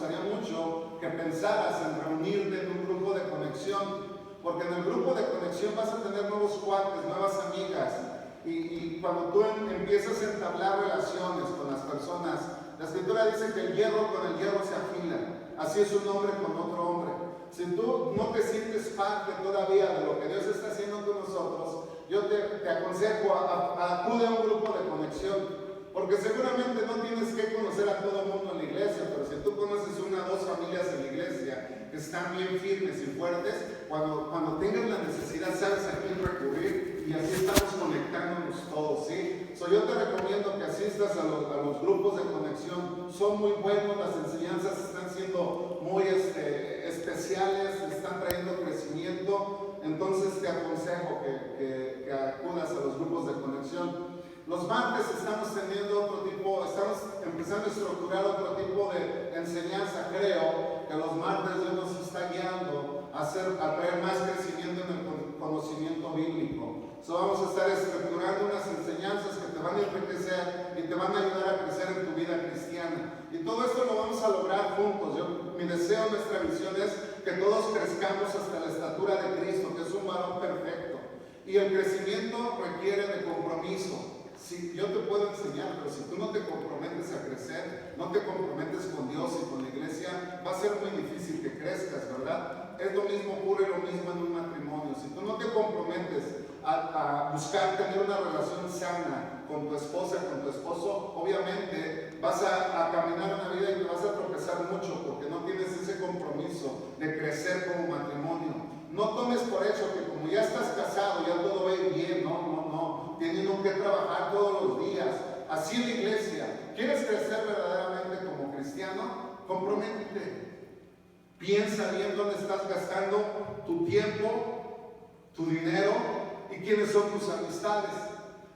gustaría mucho que pensaras en reunirte en un grupo de conexión, porque en el grupo de conexión vas a tener nuevos cuates, nuevas amigas, y cuando tú empiezas a entablar relaciones con las personas, la Escritura dice que el hierro con el hierro se afila, así es un hombre con otro hombre. Si tú no te sientes parte todavía de lo que Dios está haciendo con nosotros, yo te aconsejo acude a un grupo de conexión, porque seguramente no tienes que conocer a todo el mundo en la iglesia, pero si tú conoces una o dos familias en la iglesia que están bien firmes y fuertes, cuando tengas la necesidad sabes a quién recurrir, y así estamos conectándonos todos, ¿sí? Yo te recomiendo que asistas a los grupos de conexión, son muy buenos, las enseñanzas están siendo muy especiales, están trayendo crecimiento, entonces te aconsejo que acudas a los grupos de conexión. Los martes estamos empezando a estructurar otro tipo de enseñanza. Creo que los martes Dios nos está guiando a traer más crecimiento en el conocimiento bíblico. Vamos a estar estructurando unas enseñanzas que te van a enriquecer y te van a ayudar a crecer en tu vida cristiana. Y todo esto lo vamos a lograr juntos. Mi deseo, nuestra visión es que todos crezcamos hasta la estatura de Cristo, que es un varón perfecto. Y el crecimiento requiere de compromiso. Sí, yo te puedo enseñar, pero si tú no te comprometes a crecer, no te comprometes con Dios y con la iglesia, va a ser muy difícil que crezcas, ¿verdad? Es lo mismo, ocurre lo mismo en un matrimonio. Si tú no te comprometes a buscar tener una relación sana con tu esposa, con tu esposo, obviamente vas a caminar una vida y te vas a tropezar mucho porque no tienes ese compromiso de crecer como matrimonio. No tomes por hecho que como ya estás casado, ya todo va a ir bien. No. Tienes que trabajar todos los días. Así en la iglesia. ¿Quieres crecer verdaderamente como cristiano? Comprométete. Piensa bien dónde estás gastando tu tiempo, tu dinero y quiénes son tus amistades.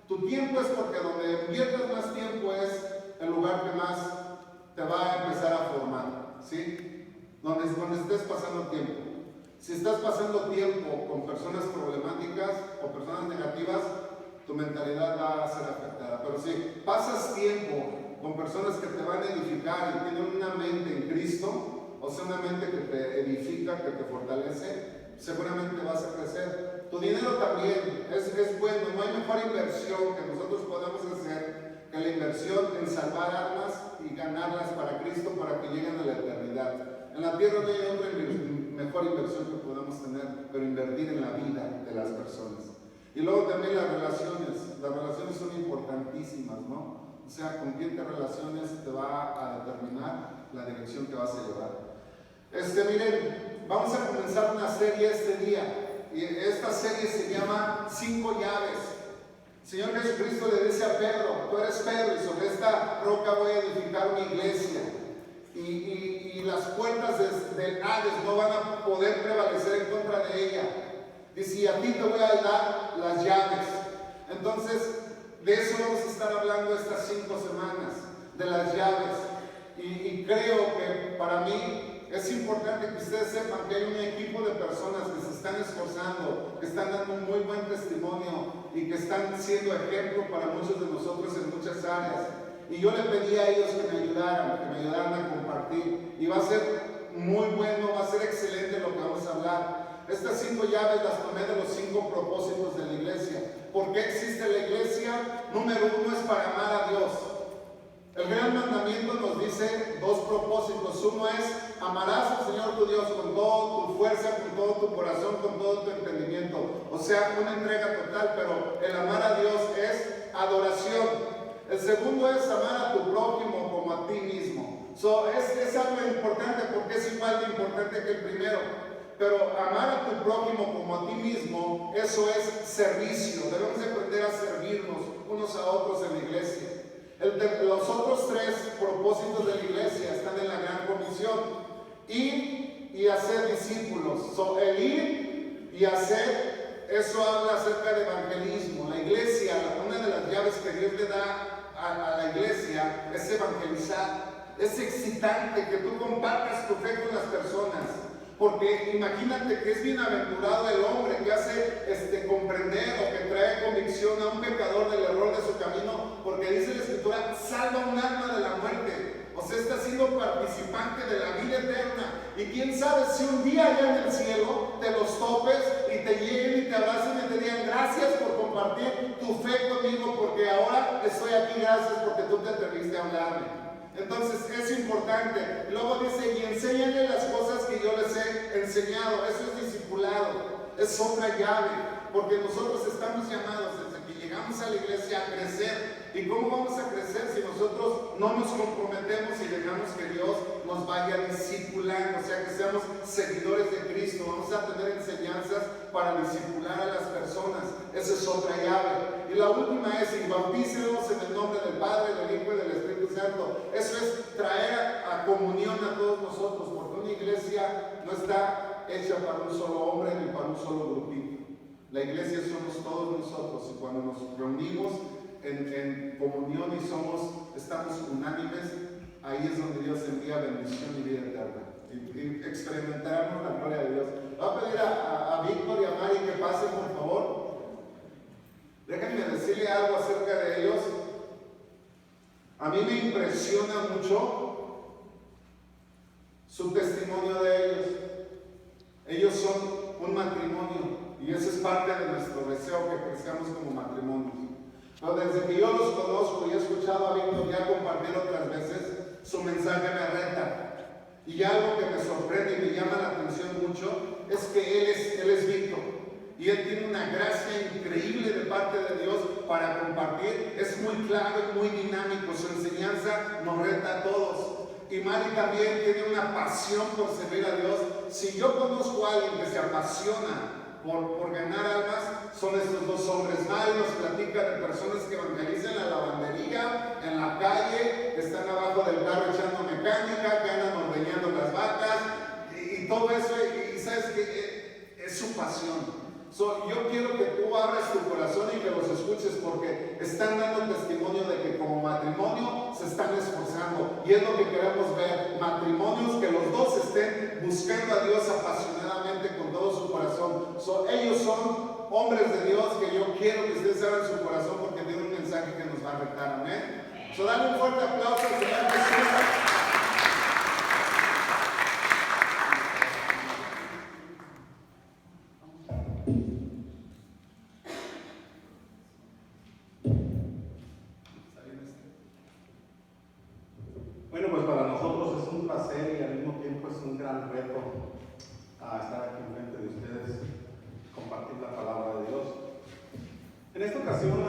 Tu tiempo es porque donde inviertas más tiempo es el lugar que más te va a empezar a formar, ¿sí? Donde estés pasando tiempo. Si estás pasando tiempo con personas problemáticas o personas negativas, tu mentalidad va a ser afectada. Pero si pasas tiempo con personas que te van a edificar y tienen una mente en Cristo, o sea, una mente que te edifica, que te fortalece, seguramente vas a crecer. Tu dinero también es bueno. No hay mejor inversión que nosotros podamos hacer que la inversión en salvar almas y ganarlas para Cristo, para que lleguen a la eternidad. En la tierra no hay otra mejor inversión que podamos tener, pero invertir en la vida de las personas. Y luego también las relaciones son importantísimas, ¿no? O sea, con quién te relaciones te va a determinar la dirección que vas a llevar. Miren, vamos a comenzar una serie este día, y esta serie se llama 5 llaves. El Señor Jesucristo le dice a Pedro: tú eres Pedro, y sobre esta roca voy a edificar una iglesia. Y las puertas del Hades no van a poder prevalecer en contra de ella. Dice: y a ti te voy a dar las llaves. Entonces, de eso vamos a estar hablando estas 5 semanas, de las llaves. Y creo que para mí es importante que ustedes sepan que hay un equipo de personas que se están esforzando, que están dando un muy buen testimonio y que están siendo ejemplo para muchos de nosotros en muchas áreas. Y yo le pedí a ellos que me ayudaran a compartir. Y va a ser muy bueno, va a ser excelente lo que vamos a hablar. Estas 5 llaves las tomé de los 5 propósitos de la iglesia. ¿Por qué existe la iglesia? Número 1 es para amar a Dios. El gran mandamiento nos dice 2 propósitos. Uno es: amarás al Señor tu Dios con toda tu fuerza, con todo tu corazón, con todo tu entendimiento. O sea, una entrega total, pero el amar a Dios es adoración. El segundo es amar a tu prójimo como a ti mismo. Es algo importante porque es igual de importante que el primero. Pero amar a tu prójimo como a ti mismo, eso es servicio. Debemos de aprender a servirnos unos a otros en la iglesia. Los otros 3 propósitos de la iglesia están en la gran comisión: ir y hacer discípulos. El ir y hacer, eso habla acerca de evangelismo. La iglesia, una de las llaves que Dios le da a la iglesia es evangelizar. Es excitante que tú compartas tu fe con las personas. Porque imagínate que es bienaventurado el hombre que hace comprender o que trae convicción a un pecador del error de su camino, porque dice la Escritura: salva un alma de la muerte. O sea, está siendo participante de la vida eterna. Y quién sabe si un día allá en el cielo te los topes y te lleguen y te abracen y te digan gracias por compartir tu fe conmigo, porque ahora estoy aquí, gracias porque tú te atreviste a hablarme. Entonces es importante. Luego dice, y enséñale las cosas que yo les he enseñado. Eso es discipulado, es otra llave, porque nosotros estamos llamados desde que llegamos a la iglesia a crecer. ¿Y cómo vamos a crecer si nosotros no nos comprometemos y dejamos que Dios nos vaya discipulando? O sea, que seamos seguidores de Cristo. Vamos a tener enseñanzas para discipular a las personas. Esa es otra llave. Y la última es, y bautícenos en el nombre del Padre, del Hijo y del Espíritu Santo. Eso es traer a comunión a todos nosotros, porque una iglesia no está hecha para un solo hombre ni para un solo grupito. La iglesia somos todos nosotros, y cuando nos reunimos en comunión y estamos unánimes, ahí es donde Dios envía bendición y vida eterna. Y experimentaremos la gloria de Dios. Voy a pedir a Víctor y a Mari que pasen, por favor. Déjenme decirle algo acerca de ellos. A mí me impresiona mucho su testimonio de ellos. Ellos son un matrimonio, y eso es parte de nuestro deseo, que crezcamos como matrimonios. Pero desde que yo los conozco y he escuchado a Víctor ya compartir otras veces, su mensaje me reta. Y algo que me sorprende y me llama la atención mucho es que él es Víctor. Y él tiene una gracia increíble de parte de Dios para compartir. Es muy claro y muy dinámico. Su enseñanza nos reta a todos. Y Mari también tiene una pasión por servir a Dios. Si yo conozco a alguien que se apasiona por ganar almas, son estos dos hombres. Mari nos platica de personas que evangelizan en la lavandería, en la calle, están abajo del carro echando mecánica, que andan ordeñando las vacas y todo eso. Y sabes que es su pasión. Yo quiero que tú abras tu corazón y que los escuches, porque están dando testimonio de que como matrimonio se están esforzando, y es lo que queremos ver, matrimonios que los dos estén buscando a Dios apasionadamente con todo su corazón. Ellos son hombres de Dios que yo quiero que ustedes abran su corazón, porque tienen un mensaje que nos va a retar. Amén. Dale un fuerte aplauso al Señor Jesús. Bueno, pues para nosotros es un placer y al mismo tiempo es un gran reto estar aquí enfrente de ustedes, compartir la palabra de Dios. En esta ocasión,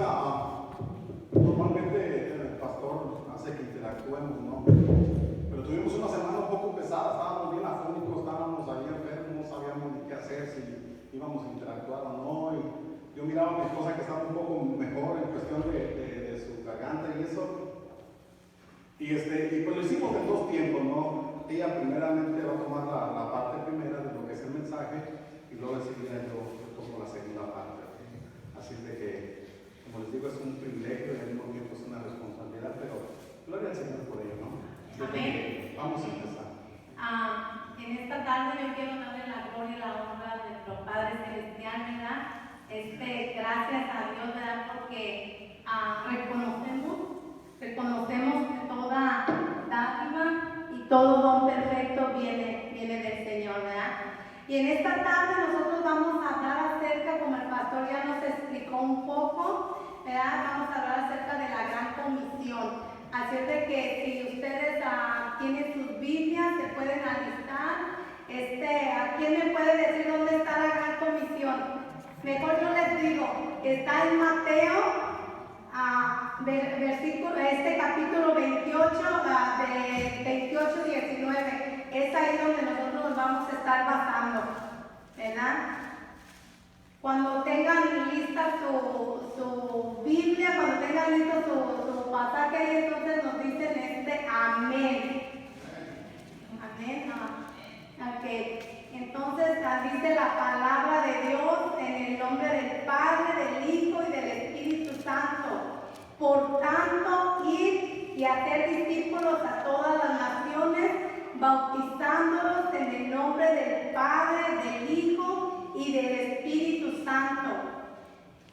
normalmente el pastor hace que interactuemos, ¿no? Pero tuvimos una semana un poco pesada, estábamos bien afónicos, estábamos ahí enfermos, no sabíamos ni qué hacer, si íbamos a interactuar o no. Y yo miraba a mi esposa que estaba un poco mejor en cuestión de su garganta y eso. Y pues lo hicimos en dos tiempos, ¿no? Ella primeramente va a tomar la parte primera de lo que es el mensaje, y luego enseguida yo tomo la segunda parte. Así de que, como les digo, es un privilegio y al mismo tiempo es una responsabilidad, pero gloria al Señor por ello, ¿no? Amén. Vamos a empezar. En esta tarde yo quiero darle la gloria y la honra a nuestro Padre Celestial, ¿verdad? Gracias a Dios, ¿verdad? Porque reconocemos que toda dádiva y todo don perfecto viene del Señor, ¿verdad? Y en esta tarde nosotros vamos a hablar acerca, como el pastor ya nos explicó un poco, ¿verdad? Vamos a hablar acerca de la gran comisión. Así es de que si ustedes tienen sus Biblias, se pueden alistar. ¿A quién me puede decir dónde está la gran comisión? Mejor yo les digo, está en Mateo, capítulo 28, de 28-19. Es ahí donde nosotros nos vamos a estar basando, ¿verdad? Cuando tengan lista su Biblia, cuando tengan listo su pasaje, entonces nos dicen amén. Amén. Okay. Entonces dice la palabra de Dios en el nombre del Padre, del Hijo y del Espíritu Santo. Por tanto, id y hacer discípulos a todas las naciones, bautizándolos en el nombre del Padre, del Hijo y del Espíritu Santo.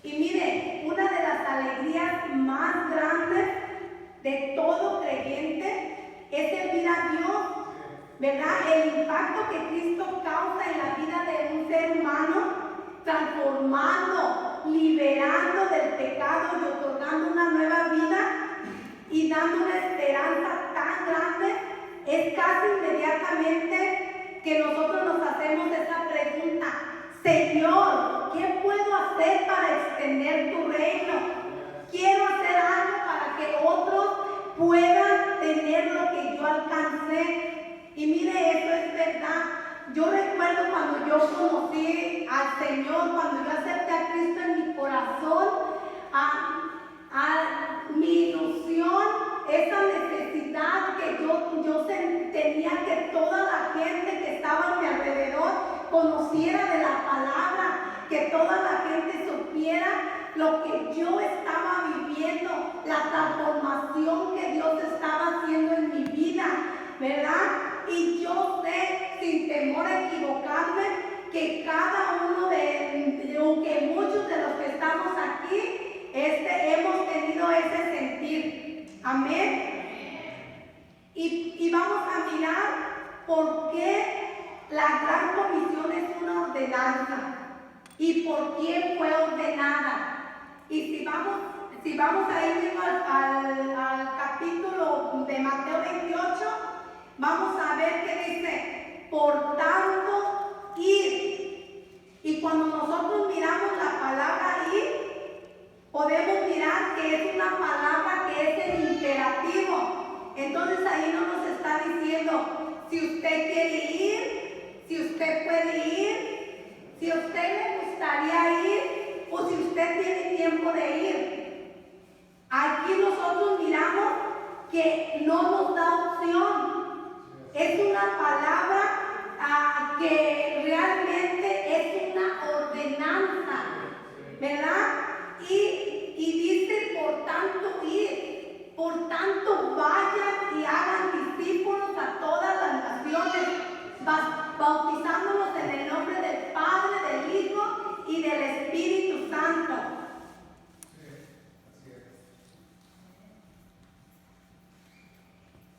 Y mire, una de las alegrías más grandes de todo creyente es servir a Dios, ¿verdad? El impacto que Cristo causa en la vida de un ser humano, transformando, liberando del pecado y otorgando una nueva vida y dando una esperanza tan grande, es casi inmediatamente que nosotros nos hacemos esa pregunta: Señor, ¿qué puedo hacer para extender tu reino? Quiero hacer algo para que otros puedan tener lo que yo alcancé. Y mire, eso es verdad. Yo recuerdo cuando yo conocí al Señor, cuando yo acepté a Cristo en mi corazón, mi ilusión, esa necesidad que yo tenía que toda la gente que estaba a mi alrededor conociera de la palabra, que toda la gente supiera lo que yo estaba viviendo, la transformación que Dios estaba haciendo en mi vida, ¿verdad? Y yo sé, sin temor a equivocarme, que cada uno que muchos de los que estamos aquí, hemos tenido ese sentir. Amén. Y vamos a mirar por qué la gran comisión es una ordenanza y por quién fue ordenada. Y si vamos a ir mismo al capítulo de Mateo 28, vamos a ver que dice: por tanto, id. Y cuando nosotros miramos la palabra ir, podemos mirar que es una palabra que es el imperativo. Entonces ahí no nos está diciendo si usted quiere ir, si usted puede ir, si a usted le gustaría ir o si usted tiene tiempo de ir. Aquí nosotros miramos que no nos da opción. Es una palabra que realmente es una ordenanza, ¿verdad? Y dice: por tanto, ir, por tanto, vayan y hagan discípulos a todas las naciones, bautizándolos en el nombre del Padre, del Hijo y del Espíritu Santo.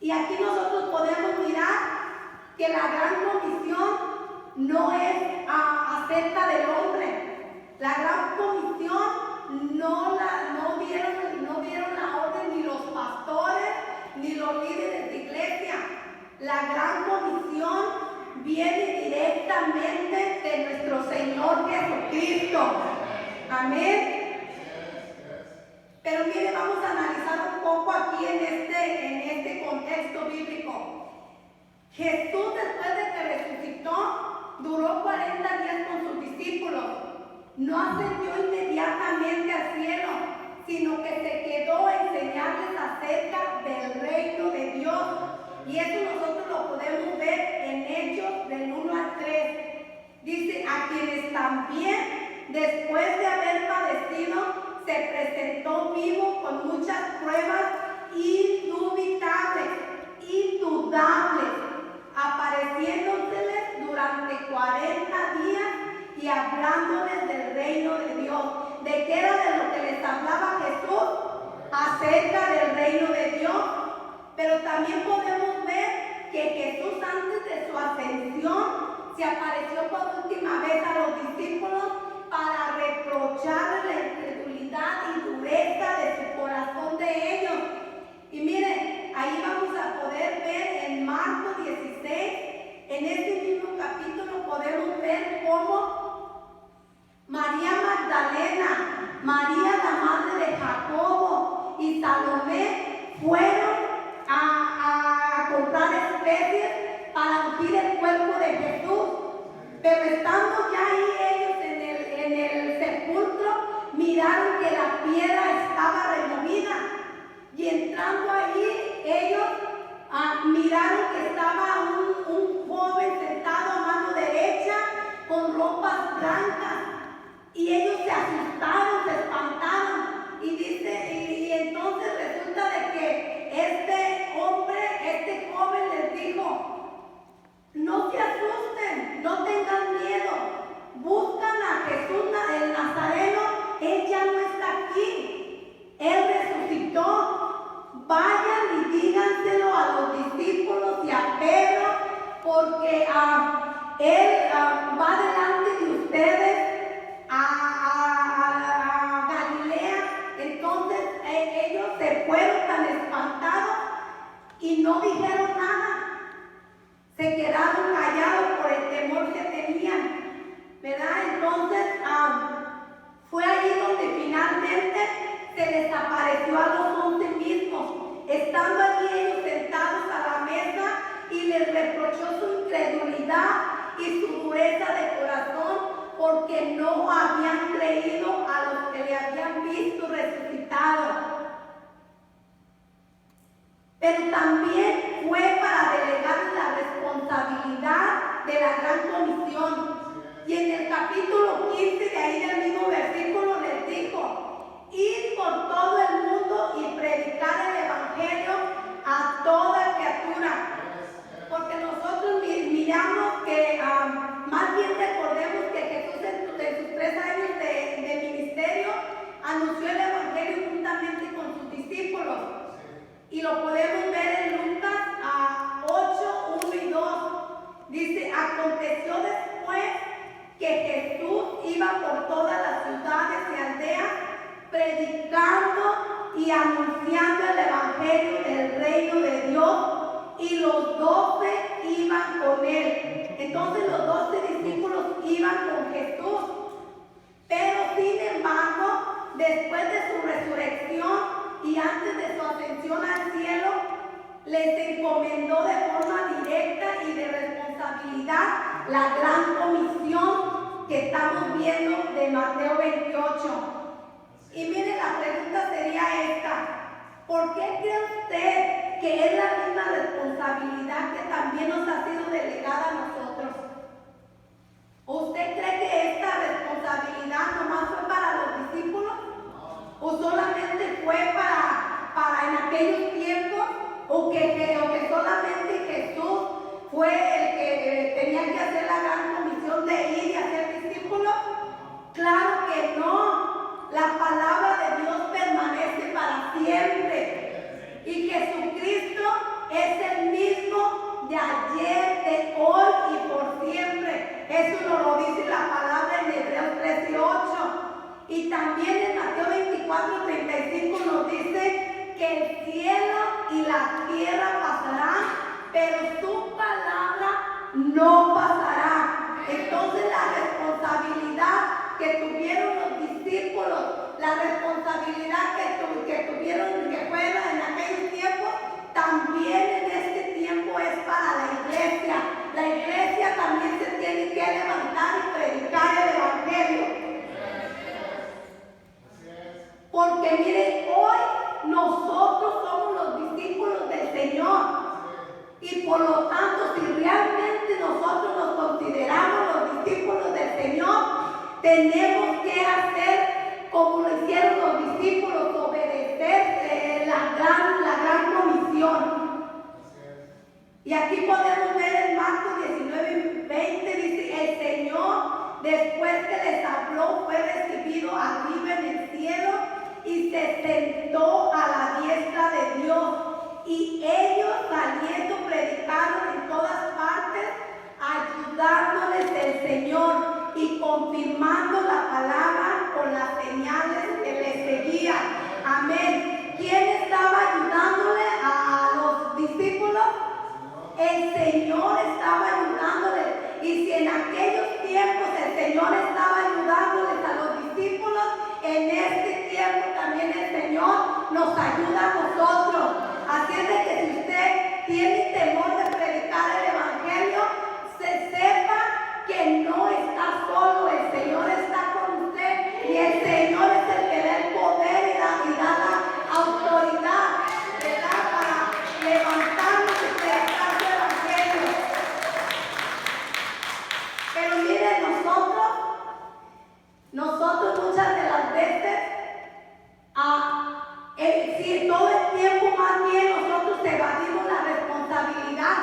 Y aquí nosotros podemos mirar que la gran comisión no es acerca del hombre. La gran comisión no dieron la orden ni los pastores ni los líderes de iglesia. La gran comisión viene directamente de nuestro Señor Jesucristo. Amén. Pero mire, vamos a analizar un poco aquí en este contexto bíblico. Jesús, después de que resucitó, duró 40 días con sus discípulos. No ascendió inmediatamente al cielo, sino que se quedó a enseñarles acerca del reino de Dios. Y eso nosotros lo podemos ver en Hechos del 1 al 3. Dice: a quienes también, después de haber padecido, se presentó vivo con muchas pruebas indudables, apareciéndoseles durante 40 días y hablándoles del reino de Dios. ¿De qué era de lo que les hablaba Jesús? Acerca del reino de Dios. Pero también podemos ver que Jesús, antes de su ascensión, se apareció por última vez a los discípulos para reprocharles la incredulidad y dureza de su corazón de ellos. Y miren, ahí vamos a poder ver en Marcos 16, en este mismo capítulo podemos ver cómo María Magdalena, María la madre de Jacobo y Salomé fueron a comprar especies para ungir el cuerpo de Jesús. Pero estando ya ahí ellos en el sepulcro, miraron que la piedra estaba removida. Y entrando ahí, ellos miraron que estaba un joven sentado a mano derecha con ropas blancas. Y ellos se asustaron, se espantaron. Y entonces resulta de que este joven les dijo: no se asusten, no tengan miedo. Buscan a Jesús el Nazareno, Él ya no está aquí. Él resucitó. Vayan y díganselo a los discípulos porque Él va delante de ustedes a Galilea. Entonces ellos se fueron tan espantados y no dijeron nada, se quedaron callados por el temor que tenían, ¿verdad? Entonces fue ahí donde finalmente se les apareció a los 11 mismos, estando allí ellos sentados a la mesa, y les reprochó su incredulidad y su dureza de corazón, porque no habían creído a los que le habían visto resucitado. Pero también fue para delegar la responsabilidad de la gran comisión. Y en el capítulo 15 de ahí del mismo versículo les dijo: id por todo el mundo y predicar el evangelio a toda criatura. Porque nosotros miramos que, más bien recordemos que Jesús en sus 3 años de ministerio anunció el evangelio juntamente con sus discípulos. Y lo podemos ver en Lucas 8, 1 y 2. Dice: aconteció después que Jesús iba por todas las ciudades y aldeas, predicando y anunciando el evangelio del reino de Dios, y los 12 iban con él. Entonces los 12 discípulos iban con Jesús. Pero sin embargo, después de su resurrección y antes de su ascensión al cielo, les encomendó de forma directa y de responsabilidad la gran comisión que estamos viendo de Mateo 28. Y mire, la pregunta sería esta: ¿por qué cree usted que es la misma responsabilidad que también nos ha sido delegada a nosotros? ¿Usted cree que esta responsabilidad nomás fue para los discípulos? ¿O solamente fue para en aquellos tiempos? ¿O que solamente Jesús fue el que tenía que hacer la gran comisión de ir y hacer discípulos? Claro que no. La palabra de Dios permanece para siempre. Y Jesucristo es el mismo de ayer, de hoy y por siempre. Eso nos lo dice la palabra en Hebreos 13:8. Y también en Mateo 24:35 nos dice que el cielo y la tierra pasarán, pero su palabra no pasará. Entonces la responsabilidad que tuvieron los discípulos, la responsabilidad que tuvieron, que fueron en aquellos tiempos, también en este tiempo es para la iglesia. La iglesia también se tiene que levantar y predicar el evangelio. Porque miren, hoy nosotros somos los discípulos del Señor. Y por lo tanto, si realmente nosotros nos consideramos los discípulos del Señor, tenemos que hacer como lo hicieron los discípulos, obedecer la gran comisión. Y aquí podemos ver en Marcos 19:20, dice: el Señor, después que les habló, fue recibido arriba en el cielo y se sentó a la diestra de Dios. Y ellos, saliendo, predicaron en todas partes, ayudándoles el Señor y confirmando la palabra con las señales que les seguían. Amén. ¿Quién estaba ayudándole a los discípulos? El Señor estaba ayudándoles. Y si en aquellos tiempos el Señor estaba ayudándoles a los discípulos, en este tiempo también el Señor nos ayuda a nosotros. Así es de que si usted tiene temor de predicar el evangelio, se sepa que no está solo. El Señor está con usted y el Señor es el que da el poder y da la autoridad, ¿verdad?, para levantarnos y predicar el evangelio. Pero miren, nosotros muchas de las veces, si todo el tiempo más bien nosotros evadimos la responsabilidad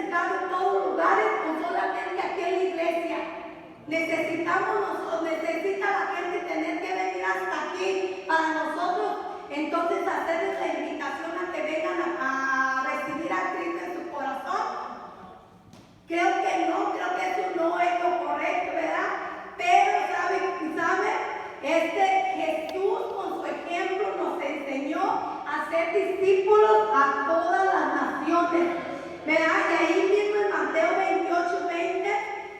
predicado en todos lugares o solamente aquí en la iglesia. Necesita la gente tener que venir hasta aquí para nosotros entonces hacerles la invitación a que vengan a recibir a Cristo en su corazón. Creo que no, creo que eso no es lo correcto, ¿verdad? Pero ¿sabe? Jesús con su ejemplo nos enseñó a ser discípulos a todas las naciones, ¿verdad? Y ahí mismo en Mateo 28:20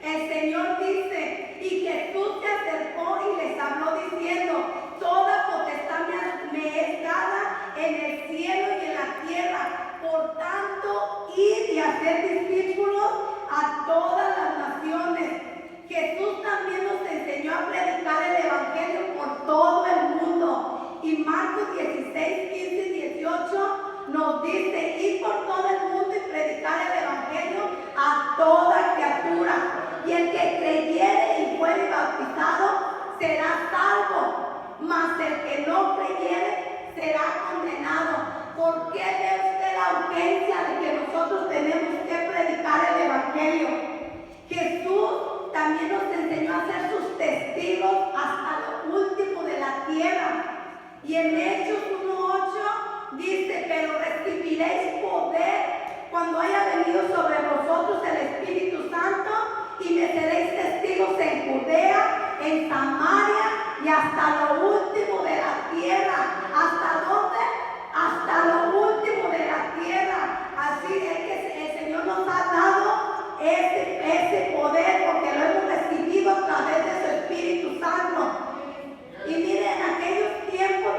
el Señor dice: y Jesús se acercó y les habló diciendo: toda potestad me es dada en el cielo y en la tierra. Por tanto, id y hacer discípulos a todas las naciones. Jesús también nos enseñó a predicar el Evangelio por todo el mundo. Y Marcos 16, 15 y 18 nos dice: id por todo el mundo y predicar el Evangelio a toda criatura. Y el que creyere y fuere bautizado será salvo, mas el que no creyere será condenado. ¿Por qué ve usted la urgencia de que nosotros tenemos que predicar el Evangelio? Jesús también nos enseñó a ser sus testigos hasta lo último de la tierra. Y en Hechos 1:8 dice: pero recibiréis poder cuando haya venido sobre vosotros el Espíritu Santo, y me seréis testigos en Judea, en Samaria y hasta lo último de la tierra. ¿Hasta dónde? Hasta lo último de la tierra. Así es que el Señor nos ha dado ese poder porque lo hemos recibido a través de su Espíritu Santo. Y miren, en aquellos tiempos,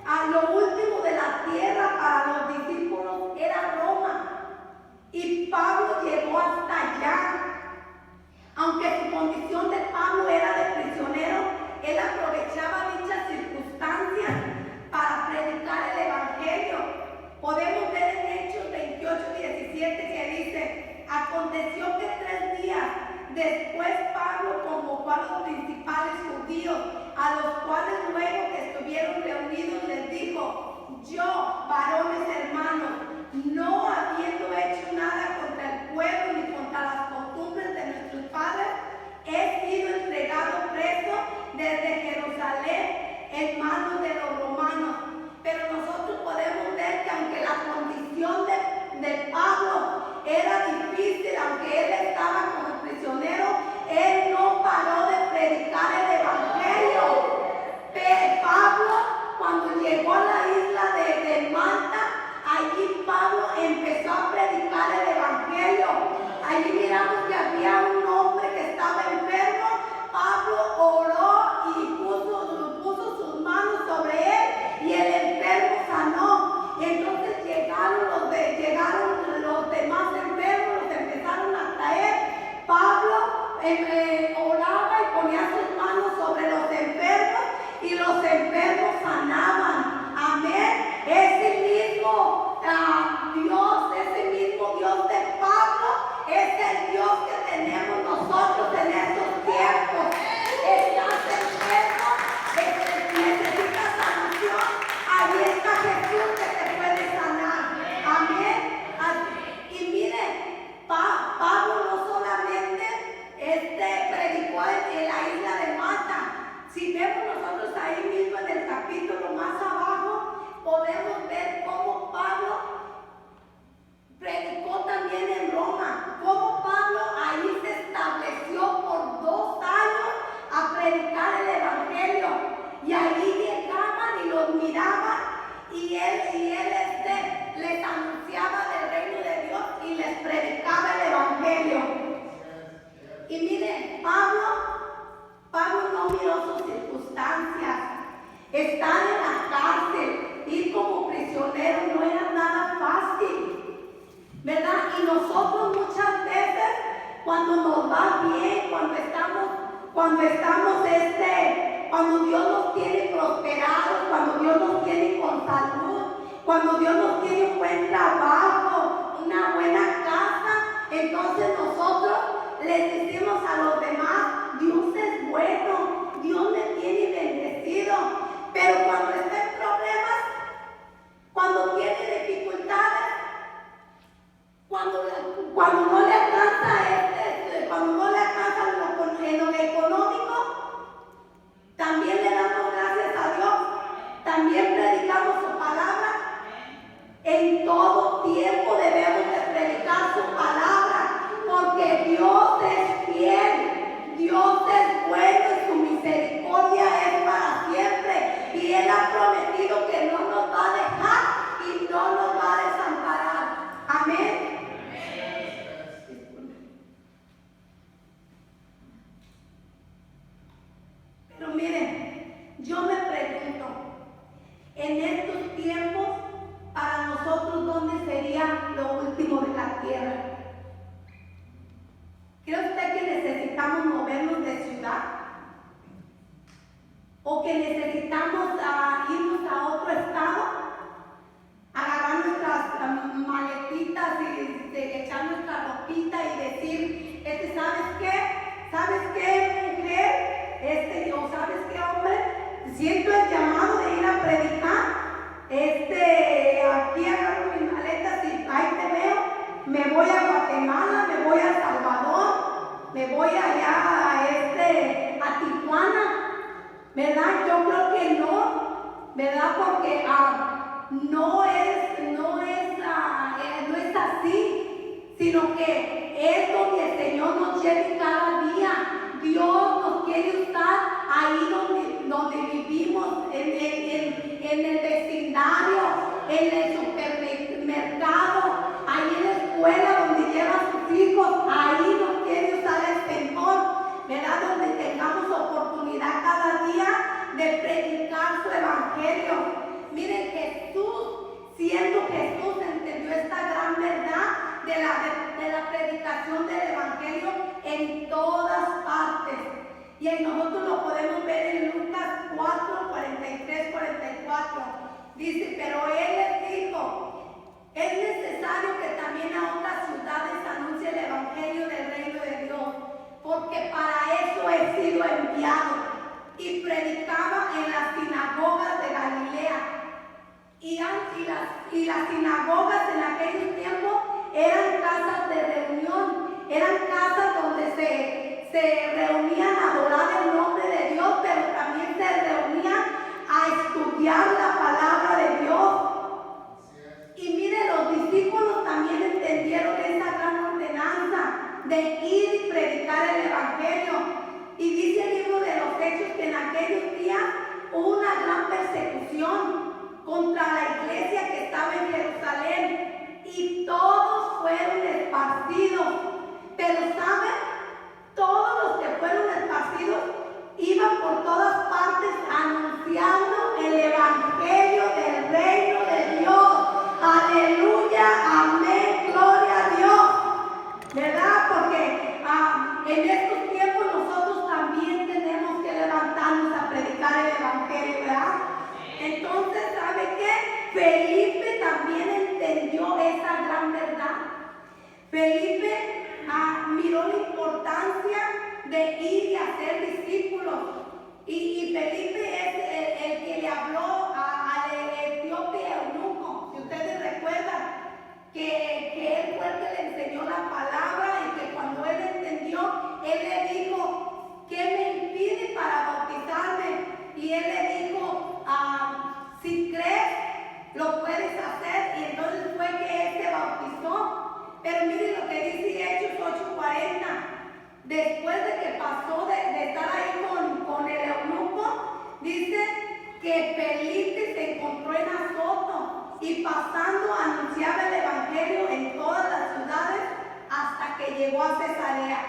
a lo último de la tierra para los discípulos era Roma. Y Pablo llegó hasta allá. Aunque su condición de Pablo era de prisionero, él aprovechaba dichas circunstancias para predicar el Evangelio. Podemos ver en Hechos 28:17 que dice: aconteció que 3 días después Pablo convocó a los principales judíos, a los cuales luego que estuvieron reunidos les dijo: yo, varones hermanos, no habiendo hecho nada contra el pueblo ni contra las costumbres de nuestros padres, he sido entregado preso desde Jerusalén en manos de los romanos. Pero nosotros podemos ver que aunque la condición de Pablo era difícil, aunque él estaba como prisionero, él no paró de predicar el Evangelio. Pablo, cuando llegó a la isla de Malta, allí Pablo empezó a predicar el Evangelio. Allí miramos que había un hombre que estaba enfermo. Pablo oró y puso sus manos sobre él y el enfermo sanó. Entonces llegaron los demás enfermos, los empezaron a traer. Pablo oraba y ponía sus manos sobre los enfermos y los enfermos sanaban. Amén. Ese mismo Dios de Pablo es el Dios que tenemos nosotros en estos tiempos. Estás enfermo, necesitas sanación, ahí está Jesús que te puede sanar. Amén. Y miren, Pablo no solamente predicó en la isla de Malta. Si vemos nosotros ahí mismo en el capítulo más abajo, podemos ver cómo Pablo predicó también en Roma, cómo Pablo ahí se estableció por 2 años a predicar el Evangelio. Y ahí llegaban y los miraban y él les anunciaba del reino de Dios y les predicaba el Evangelio. Y miren, Pablo no miró sus circunstancias. Estar en la cárcel, ir como prisionero no era nada fácil, ¿verdad? Y nosotros muchas veces, cuando nos va bien, cuando Dios nos tiene prosperados, cuando Dios nos tiene con salud, cuando Dios nos tiene un buen trabajo, una buena casa, entonces nosotros les decimos a los demás: Dios es bueno, Dios me tiene bendecido. Pero cuando está en problemas, cuando tiene dificultades, tiempo debemos de predicar su palabra, porque Dios es fiel, Dios es bueno y su misericordia es para siempre. Y Él ha prometido que no nos va a dejar y no nos va a desamparar. Amén. Pero miren, yo me pregunto, en estos tiempos, para nosotros, ¿dónde sería lo último de la tierra? ¿Cree usted que necesitamos movernos de ciudad? ¿O que necesitamos irnos a otro estado? Agarrar nuestras maletitas y echar nuestra ropita y decir, ¿sabes qué? ¿Sabes qué, mujer? O ¿sabes qué, hombre? Siento el llamado de ir a predicar. Aquí agarro mis maletas y ahí te veo. Me voy a Guatemala, me voy a El Salvador, me voy allá a Tijuana, ¿verdad? Yo creo que no, ¿verdad? Porque no es así, sino que es donde el Señor nos lleve cada día. Dios nos quiere usar ahí donde vivimos, en el vecindario, en el supermercado, ahí en la escuela donde llevan sus hijos, ahí nos quiere usar el Señor, ¿verdad? Donde tengamos oportunidad cada día de predicar su evangelio. Miren, siendo Jesús, entendió esta gran verdad de la predicación del evangelio en todas partes. Y nosotros lo podemos ver en Lucas 4, 43, 44. Dice, pero Él les dijo, es necesario que también a otras ciudades anuncie el evangelio del reino de Dios, porque para eso he sido enviado. Y predicaba en las sinagogas de Galilea. Y las sinagogas en aquellos tiempos eran casas de reunión, eran casas donde se reunían a adorar el nombre de Dios, pero también se reunían a estudiar la palabra de Dios. Y miren, los discípulos también entendieron esa gran ordenanza de ir y predicar el evangelio. Y dice el libro de los Hechos que en aquellos días hubo una gran persecución contra la iglesia que estaba en Jerusalén, y todos fueron esparcidos. Pero ¿saben? Todos los que fueron esparcidos iban por todas partes anunciando el evangelio del reino de Dios. Aleluya, amén, gloria a Dios, ¿verdad? Porque en estos tiempos nosotros también tenemos que levantarnos a predicar el evangelio, ¿verdad? Entonces, ¿sabe qué? Felipe también entendió esa gran verdad. Felipe miró la importancia de ir y hacer discípulos. Y Felipe es el que le habló al etíope eunuco. Si ustedes recuerdan que él fue el que le enseñó la palabra, y que cuando él entendió, él le dijo, ¿qué me impide para bautizarme? Y él le dijo, si crees, lo puedes hacer. Y entonces fue que él se bautizó. Pero miren lo que dice Hechos 8:40. Después de que pasó de estar ahí con el eunuco, dice que Felipe se encontró en Azoto, y pasando anunciaba el evangelio en todas las ciudades hasta que llegó a Cesarea.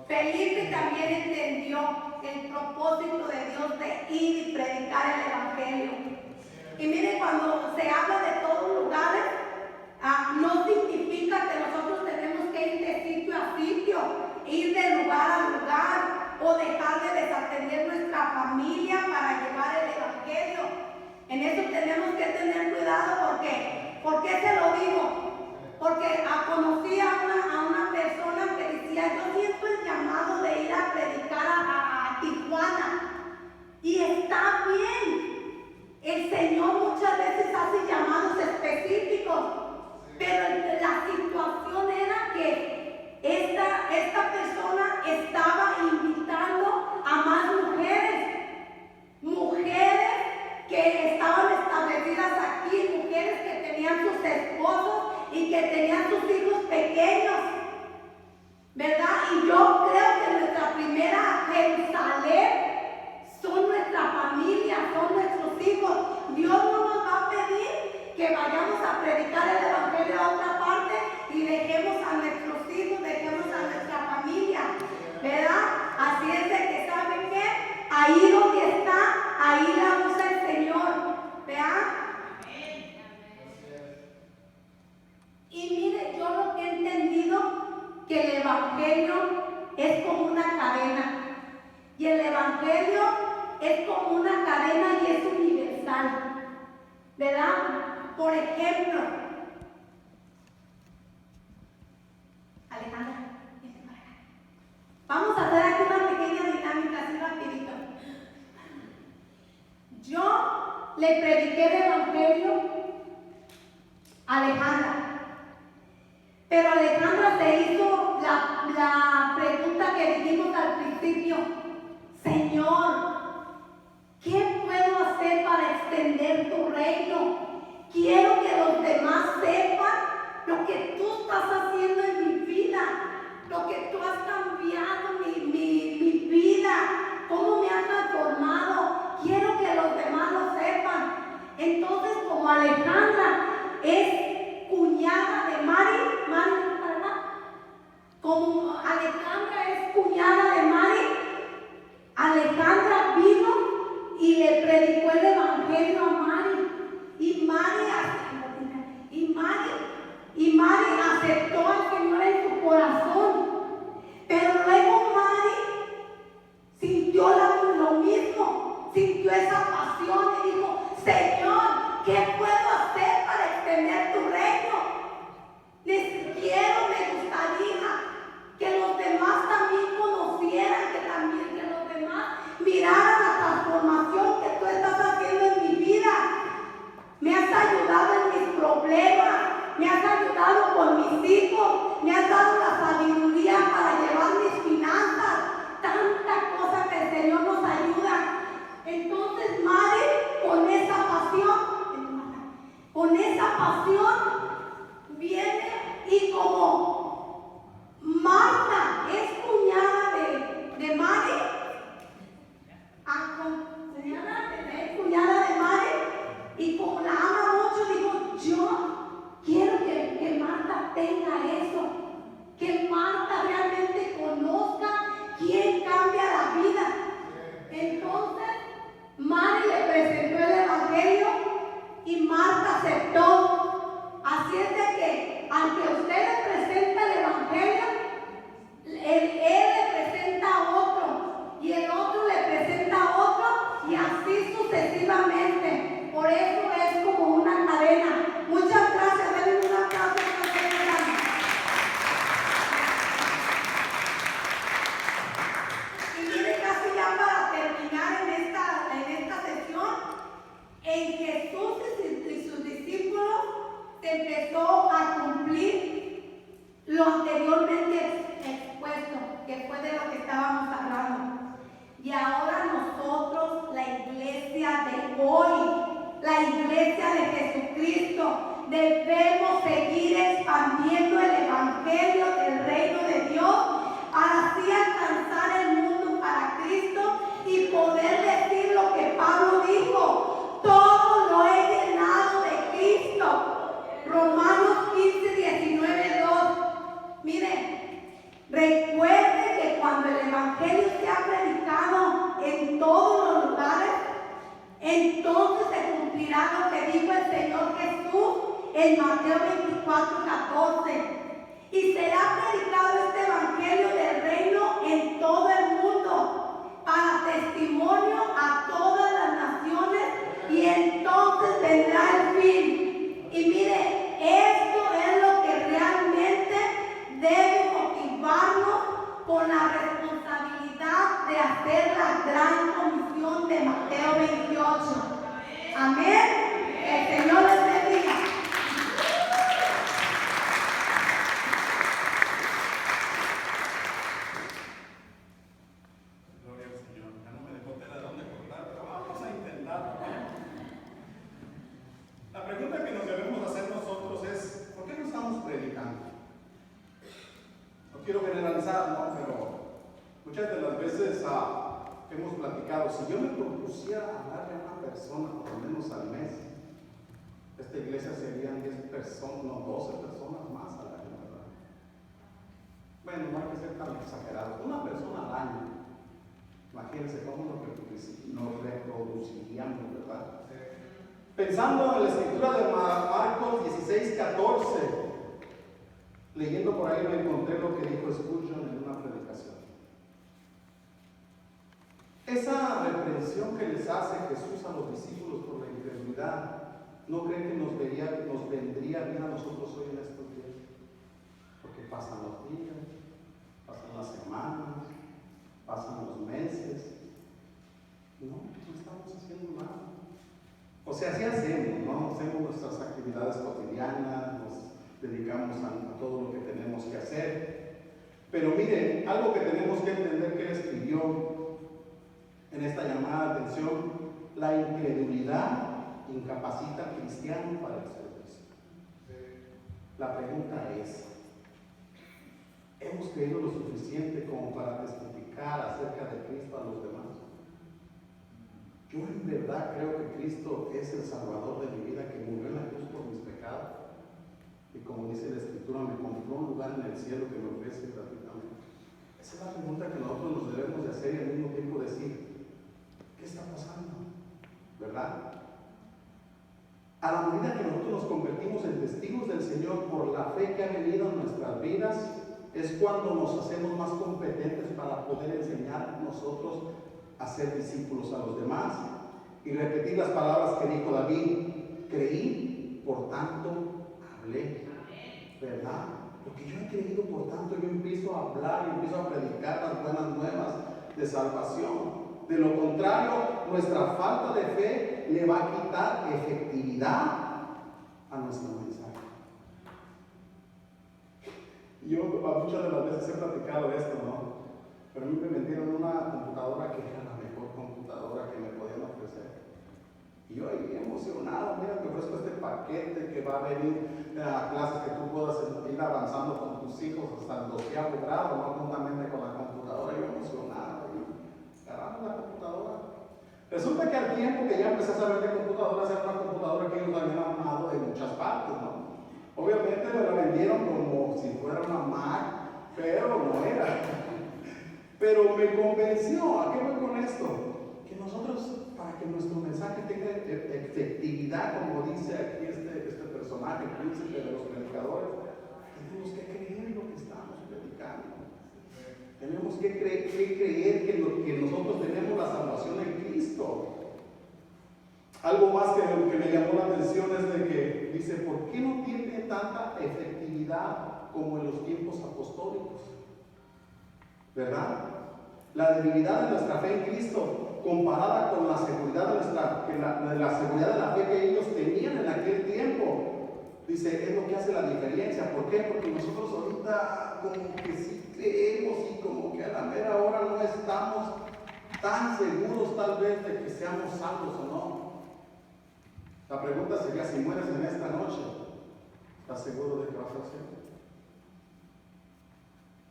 Felipe también entendió el propósito de Dios de ir y predicar el evangelio. Y miren, cuando se habla de todos lugares, no significa que nosotros tenemos que ir de sitio a sitio, ir de lugar a lugar, o dejar de desatender nuestra familia para llevar el evangelio. En eso tenemos que tener cuidado. ¿Por qué se lo digo? Porque conocí a una persona que decía, yo siento el llamado de ir a predicar a Tijuana, y está bien. El Señor muchas veces hace llamados y que tenían sus hijos pequeños, ¿verdad? Y yo creo que nuestra primera Jerusalén son nuestra familia, son nuestros hijos. Dios no nos va a pedir que vayamos a predicar el evangelio a otra parte y dejemos a nuestros hijos, dejemos a nuestra familia, ¿verdad? Así es de que, ¿saben qué? Ahí donde está, ahí la usa el Señor, ¿verdad? Y mire, yo lo que he entendido, que el evangelio es como una cadena. Y el evangelio es como una cadena y es universal, ¿verdad? Por ejemplo, Alejandra, vente para acá. Vamos a hacer aquí una pequeña dinámica, así rapidito. Yo le prediqué el evangelio a Alejandra, pero Alejandra se hizo la pregunta que dijimos al principio: Señor, ¿qué puedo hacer para extender tu reino? Quiero que los demás sepan lo que tú estás haciendo en mi vida, lo que tú has cambiado mi vida, cómo me has transformado. Quiero que los demás lo sepan. Entonces, como Alejandra es cuñada de Mari, como Alejandra es cuñada de Mari, Alejandra vino y le predicó el evangelio a Mari. Y Mari aceptó al Señor en su corazón. Pero luego Mari sintió lo mismo, sintió esa pasión y dijo: Señor, ¿qué puedo hacer para extender tu reino? Me gustaría que los demás también conocieran, que los demás miraran la transformación que tú estás haciendo en mi vida. Me has ayudado en mis problemas, me has ayudado con mis hijos, me has dado la sabiduría para llevar mis finanzas, tanta cosa que el Señor nos ayuda. Entonces Mari, con esa pasión, viene y como Marta es cuñada de Mari, es cuñada de Mari, y como la ama mucho, dijo: yo quiero que Marta tenga eso, que Marta realmente conozca quién cambia la vida. Entonces Mari le presentó el evangelio y Marta aceptó. Así es de que, aunque usted le presenta el evangelio, él le presenta a otro y el otro le presenta a otro, y así sucesivamente. Por eso es como una cadena. Muchas gracias. Denle un aplauso a esta señora. Y mire, casi ya para terminar en esta sesión, en Jesús y sus discípulos se empezó a cumplir lo anteriormente expuesto, que fue de lo que estábamos hablando. Y ahora nosotros, la iglesia de hoy, la iglesia de Jesucristo, debemos seguir expandiendo el evangelio del reino de Dios para así alcanzar el mundo para Cristo y poder decir lo que Pablo dijo: todo lo he llenado de Cristo. Romanos 15, 19, 2. Mire, recuerde que cuando el evangelio sea predicado en todos los lugares, entonces se cumplirá lo que dijo el Señor Jesús en Mateo 24, 14. Y será predicado este evangelio del reino en todo el mundo para testimonio a todas las naciones, y entonces vendrá el fin. Y mire, esto es lo que realmente debe motivarnos con la responsabilidad de hacer la gran comisión de Mateo 28. Amén. El Señor les bendiga. Gloria al Señor. Ya no me dejó tela de dónde pensar, ¿no? Pero muchas de las veces hemos platicado, si yo me propusiera hablarle a una persona por lo menos al mes, esta iglesia serían 10 personas, no, 12 personas más al año, ¿verdad? Bueno, no hay que ser tan exagerados, una persona al año. Imagínense cómo nos reproduciríamos, ¿verdad? Pensando en la escritura de Marcos 16:14, leyendo por ahí me encontré lo que dijo Spurgeon en una predicación. Esa reprensión que les hace Jesús a los discípulos por la incredulidad, ¿no creen que nos vendría bien a nosotros hoy en estos días? Porque pasan los días, pasan las semanas, pasan los meses. No estamos haciendo nada. O sea, sí hacemos, ¿no? Hacemos nuestras actividades cotidianas, nos dedicamos a todo lo que tenemos que hacer. Pero miren, algo que tenemos que entender que él escribió en esta llamada de atención: la incredulidad incapacita al cristiano para el servicio. La pregunta es: ¿hemos creído lo suficiente como para testificar acerca de Cristo a los demás? Yo en verdad creo que Cristo es el Salvador de mi vida, que murió en la cruz por mis pecados. Y como dice la Escritura, me compró un lugar en el cielo que me ofrece gratuitamente. Esa es la pregunta que nosotros nos debemos de hacer y al mismo tiempo decir: ¿qué está pasando? ¿Verdad? A la medida que nosotros nos convertimos en testigos del Señor por la fe que ha venido en nuestras vidas, es cuando nos hacemos más competentes para poder enseñar nosotros a ser discípulos a los demás y repetir las palabras que dijo David: creí, por tanto hablé. ¿Verdad? Porque yo he creído, por tanto yo empiezo a hablar y empiezo a predicar las buenas nuevas de salvación. De lo contrario, nuestra falta de fe le va a quitar efectividad a nuestro mensaje. Yo muchas de las veces he platicado esto, ¿no? Pero a mí me vendieron una computadora que era la mejor computadora que me podían ofrecer. Y yo ahí emocionado: mira, te ofrezco este paquete que va a venir a clases que tú puedas ir avanzando con tus hijos hasta el 12º grado, no juntamente con la computadora. Yo emocionado, agarrando la computadora. Resulta que al tiempo que ya empecé a saber de computadoras, era una computadora que ellos habían armado de muchas partes, ¿no? Obviamente me la vendieron como si fuera una Mac, pero no era. Pero me convenció. ¿A qué voy con esto? Que nosotros, para que nuestro mensaje tenga efectividad, como dice aquí este personaje, el príncipe de los predicadores, tenemos que creer en lo que estamos predicando. Tenemos que creer que nosotros tenemos la salvación en Cristo. Algo más que me llamó la atención es de que dice: ¿por qué no tiene tanta efectividad como en los tiempos apostólicos? ¿Verdad? La debilidad de nuestra fe en Cristo, comparada con la seguridad de la seguridad de la fe que ellos tenían en aquel tiempo, dice, es lo que hace la diferencia. ¿Por qué? Porque nosotros ahorita como que sí creemos y como que a la mera hora no estamos tan seguros tal vez de que seamos salvos o no. La pregunta sería: si mueres en esta noche, ¿estás seguro de que vas a ser?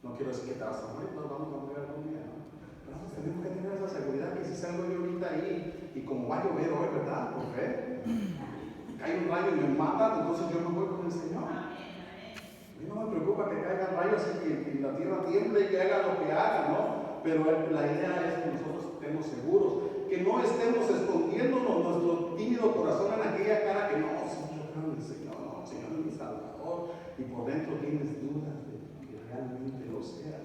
No quiero decir que te vas a morir, nos vamos a morir algún día, ¿no? Pero tenemos que tener esa seguridad que si salgo yo ahorita ahí y como va a llover hoy, ¿verdad? Por fe, cae un rayo y me mata, entonces yo me voy con el Señor. A mí no me preocupa que caigan rayos y que la tierra tiemble y que haga lo que haga, ¿no? Pero la idea es que nosotros estemos seguros, que no estemos escondiéndonos nuestro tímido corazón en aquella cara que no, si yo creo en el Señor, no, el Señor es mi Salvador, y por dentro tienes dudas de que realmente lo sea.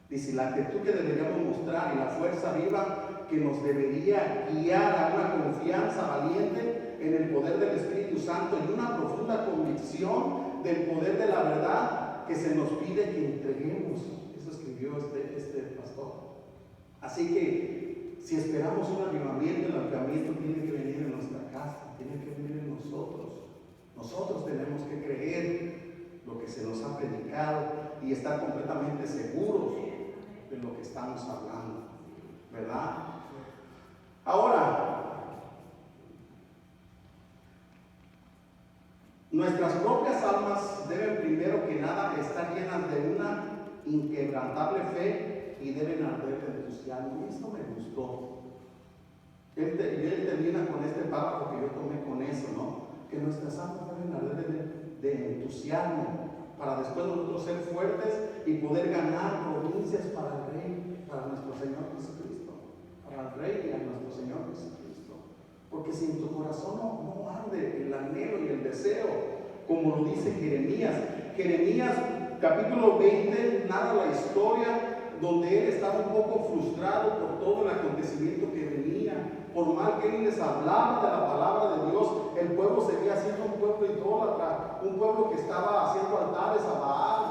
Dice, la actitud que deberíamos mostrar y la fuerza viva que nos debería guiar a una confianza valiente en el poder del Espíritu Santo y una profunda convicción del poder de la verdad que se nos pide que entreguemos. Eso escribió este pastor. Así que si esperamos un avivamiento, el avivamiento tiene que venir en nuestra casa, tiene que venir en nosotros. Nosotros tenemos que creer lo que se nos ha predicado y estar completamente seguros de lo que estamos hablando, ¿verdad? Ahora, nuestras propias almas deben primero que nada estar llenas de una inquebrantable fe y deben arder de entusiasmo. Y esto me gustó. Él termina con este párrafo que yo tomé con eso, ¿no? Que nuestras almas deben arder de entusiasmo para después nosotros ser fuertes y poder ganar provincias para el Rey, para nuestro Señor Jesucristo, para el Rey y a nuestro Señor Jesucristo. Porque si en tu corazón no arde el anhelo y el deseo, como lo dice Jeremías, capítulo 20 narra la historia donde él estaba un poco frustrado por todo el acontecimiento que venía. Por mal que él les hablaba de la palabra de Dios, el pueblo seguía siendo un pueblo idólatra, un pueblo que estaba haciendo altares a Baal.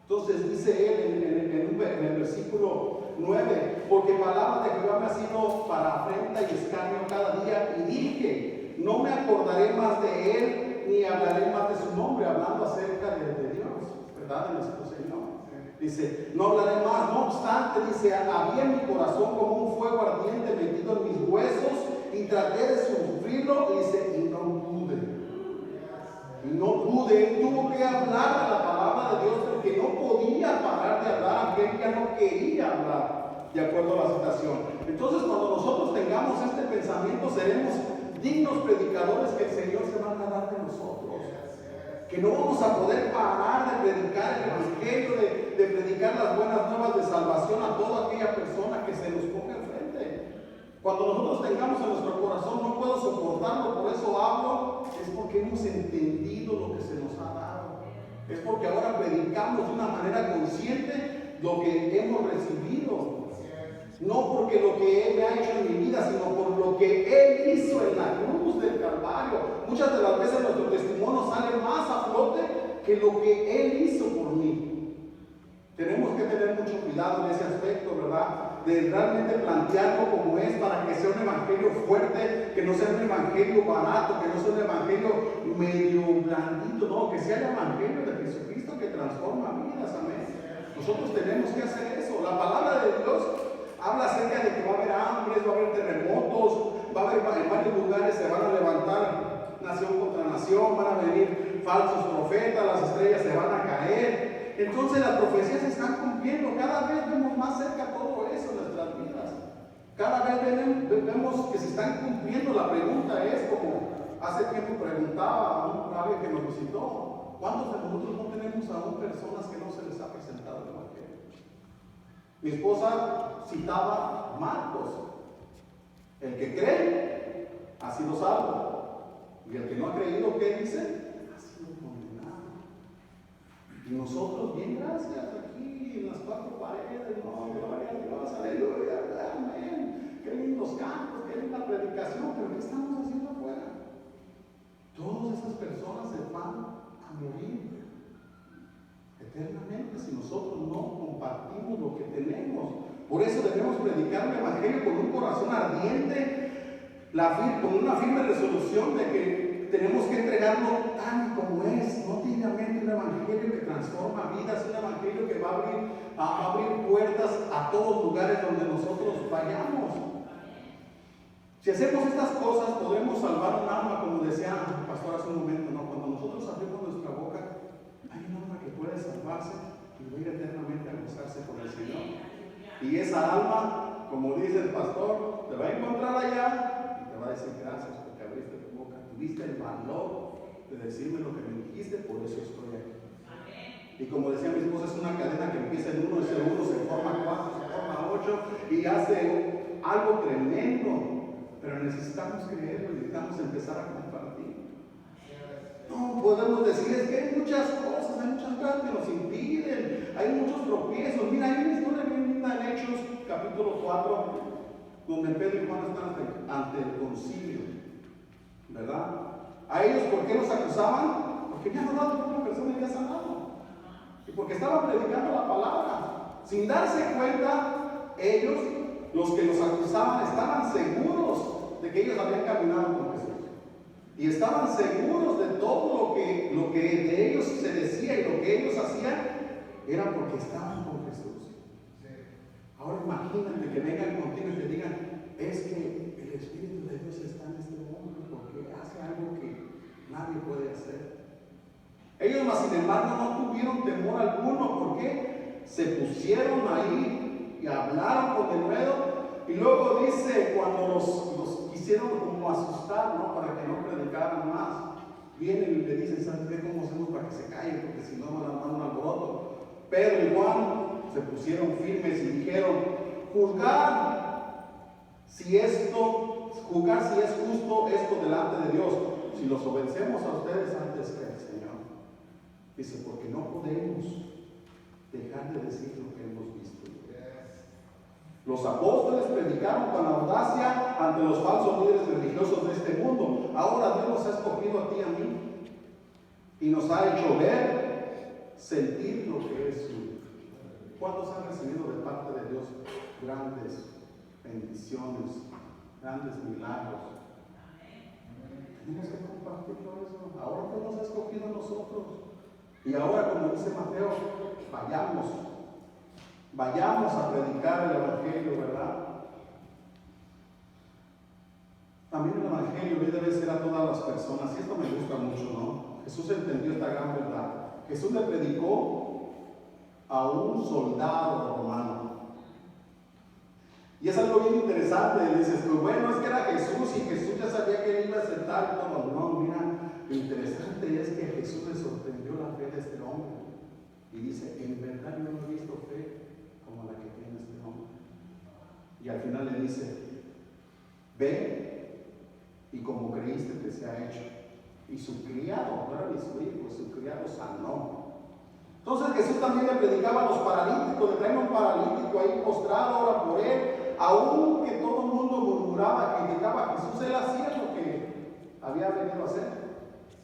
Entonces dice él en el versículo 9, porque palabra de Jehová me ha sido para afrenta y escarnio cada día, y dije, no me acordaré más de él, ni hablaré más de su nombre, hablando acerca de Dios, ¿verdad? De nuestro Señor. Dice, no hablaré más, no obstante, dice, había en mi corazón como un fuego ardiente metido en mis huesos, y traté de sufrirlo, y dice, y no pude. Él tuvo que hablar de la palabra de Dios, porque no podía parar de hablar, aunque él ya no quería hablar, de acuerdo a la situación. Entonces, cuando nosotros tengamos este pensamiento, seremos dignos predicadores que el Señor se va a agradar de nosotros. Que no vamos a poder parar de predicar el Evangelio, de predicar las buenas nuevas de salvación a toda aquella persona que se nos ponga enfrente. Cuando nosotros tengamos en nuestro corazón, no puedo soportarlo, por eso hablo, es porque hemos entendido lo que se nos ha dado. Es porque ahora predicamos de una manera consciente lo que hemos recibido. No porque lo que Él ha hecho en mi vida, sino por lo que Él hizo en la cruz del Calvario. Muchas de las veces nuestro testimonio sale más a flote que lo que Él hizo por mí. Tenemos que tener mucho cuidado en ese aspecto, ¿verdad? De realmente plantearlo como es, para que sea un evangelio fuerte, que no sea un evangelio barato, que no sea un evangelio medio blandito, no, que sea el evangelio de Jesucristo que transforma vidas, amén. Nosotros tenemos que hacer eso. La palabra de Dios habla acerca de que va a haber hambres, va a haber terremotos, va a haber en varios lugares se van a levantar nación contra nación, van a venir falsos profetas, las estrellas se van a caer. Entonces las profecías se están cumpliendo, cada vez vemos más cerca todo eso en nuestras vidas. Cada vez vemos que se están cumpliendo. La pregunta es, como hace tiempo preguntaba a alguien que nos visitó, ¿cuántos de nosotros no tenemos aún personas que no se les ha presentado el Evangelio? Mi esposa citaba Marcos: el que cree ha sido salvo, y el que no ha creído, ¿qué dice? Ha sido condenado. Y nosotros, bien, gracias, aquí en las cuatro paredes, no, gloria a Dios, aleluya, amén, qué lindos cantos, qué linda predicación, pero ¿qué estamos haciendo afuera? Todas esas personas se van a morir eternamente si nosotros no compartimos lo que tenemos. Por eso debemos predicar el Evangelio con un corazón ardiente, con una firme resolución de que tenemos que entregarlo tal como es, no tibiamente, un Evangelio que transforma vidas, un Evangelio que va a abrir puertas a todos lugares donde nosotros vayamos. Si hacemos estas cosas, podremos salvar un alma, como decía el pastor hace un momento, ¿no? Cuando nosotros abrimos nuestra boca, hay un alma que puede salvarse y va a ir eternamente a gozarse con el Señor. Y esa alma, como dice el pastor, te va a encontrar allá y te va a decir gracias porque abriste tu boca, tuviste el valor de decirme lo que me dijiste, por eso estoy aquí. Y como decía mi esposa, es una cadena que empieza en 1, se forma 4, se forma 8 y hace algo tremendo. Pero necesitamos creerlo y necesitamos empezar a compartir. No podemos decir, es que hay muchas cosas que nos impiden, hay muchos tropiezos. Mira, hay una historia bien linda en Hechos, capítulo 4, donde Pedro y Juan están ante el concilio, ¿verdad? A ellos, ¿por qué los acusaban? Porque habían orado por una persona y había sanado. Y porque estaban predicando la palabra. Sin darse cuenta, ellos, los que los acusaban, estaban seguros de que ellos habían caminado con Jesús. Y estaban seguros de todo lo que de ellos se decía y lo que ellos hacían era porque estaban con Jesús. Ahora imagínate que vengan contigo y te digan, es que el Espíritu de Dios está en este hombre porque hace algo que nadie puede hacer. Ellos, más sin embargo, no tuvieron temor alguno. ¿Por qué? se pusieron ahí y hablaron con denuedo. Y luego dice, cuando los quisieron como asustar, ¿no? Para que no predicaran más, vienen y le dicen, ¿sabes qué? ¿Cómo hacemos para que se callen? Porque si no van a armar un alboroto. Pedro y Juan se pusieron firmes y dijeron, juzgar si es justo esto delante de Dios, si los obedecemos a ustedes antes que al Señor. Dice, porque no podemos dejar de decir lo que hemos visto. Los apóstoles predicaron con audacia ante los falsos líderes religiosos de este mundo. Ahora Dios nos ha escogido a ti y a mí y nos ha hecho ver, sentir lo que es suyo. ¿Cuántos han recibido de parte de Dios grandes bendiciones, grandes milagros? Tenemos que compartir todo eso. Ahora Dios nos ha escogido a nosotros. Y ahora, como dice Mateo, vayamos a predicar el Evangelio, ¿verdad? También el Evangelio debe ser a todas las personas, y esto me gusta mucho, ¿no? Jesús entendió esta gran verdad. Jesús le predicó a un soldado romano. Y es algo bien interesante. Dices, pues bueno, es que era Jesús y Jesús ya sabía que él iba a aceptar y todo. No, mira, lo interesante es que a Jesús le sorprendió la fe de este hombre. Y dice, en verdad yo no he visto fe como la que tiene este hombre. Y al final le dice, ve y como creíste te sea hecho. Y su criado, no era ni su hijo, su criado sanó. Entonces Jesús también le predicaba a los paralíticos, le traían un paralítico ahí postrado, ora por él. Aunque todo el mundo murmuraba, criticaba a Jesús, él hacía lo que había venido a hacer.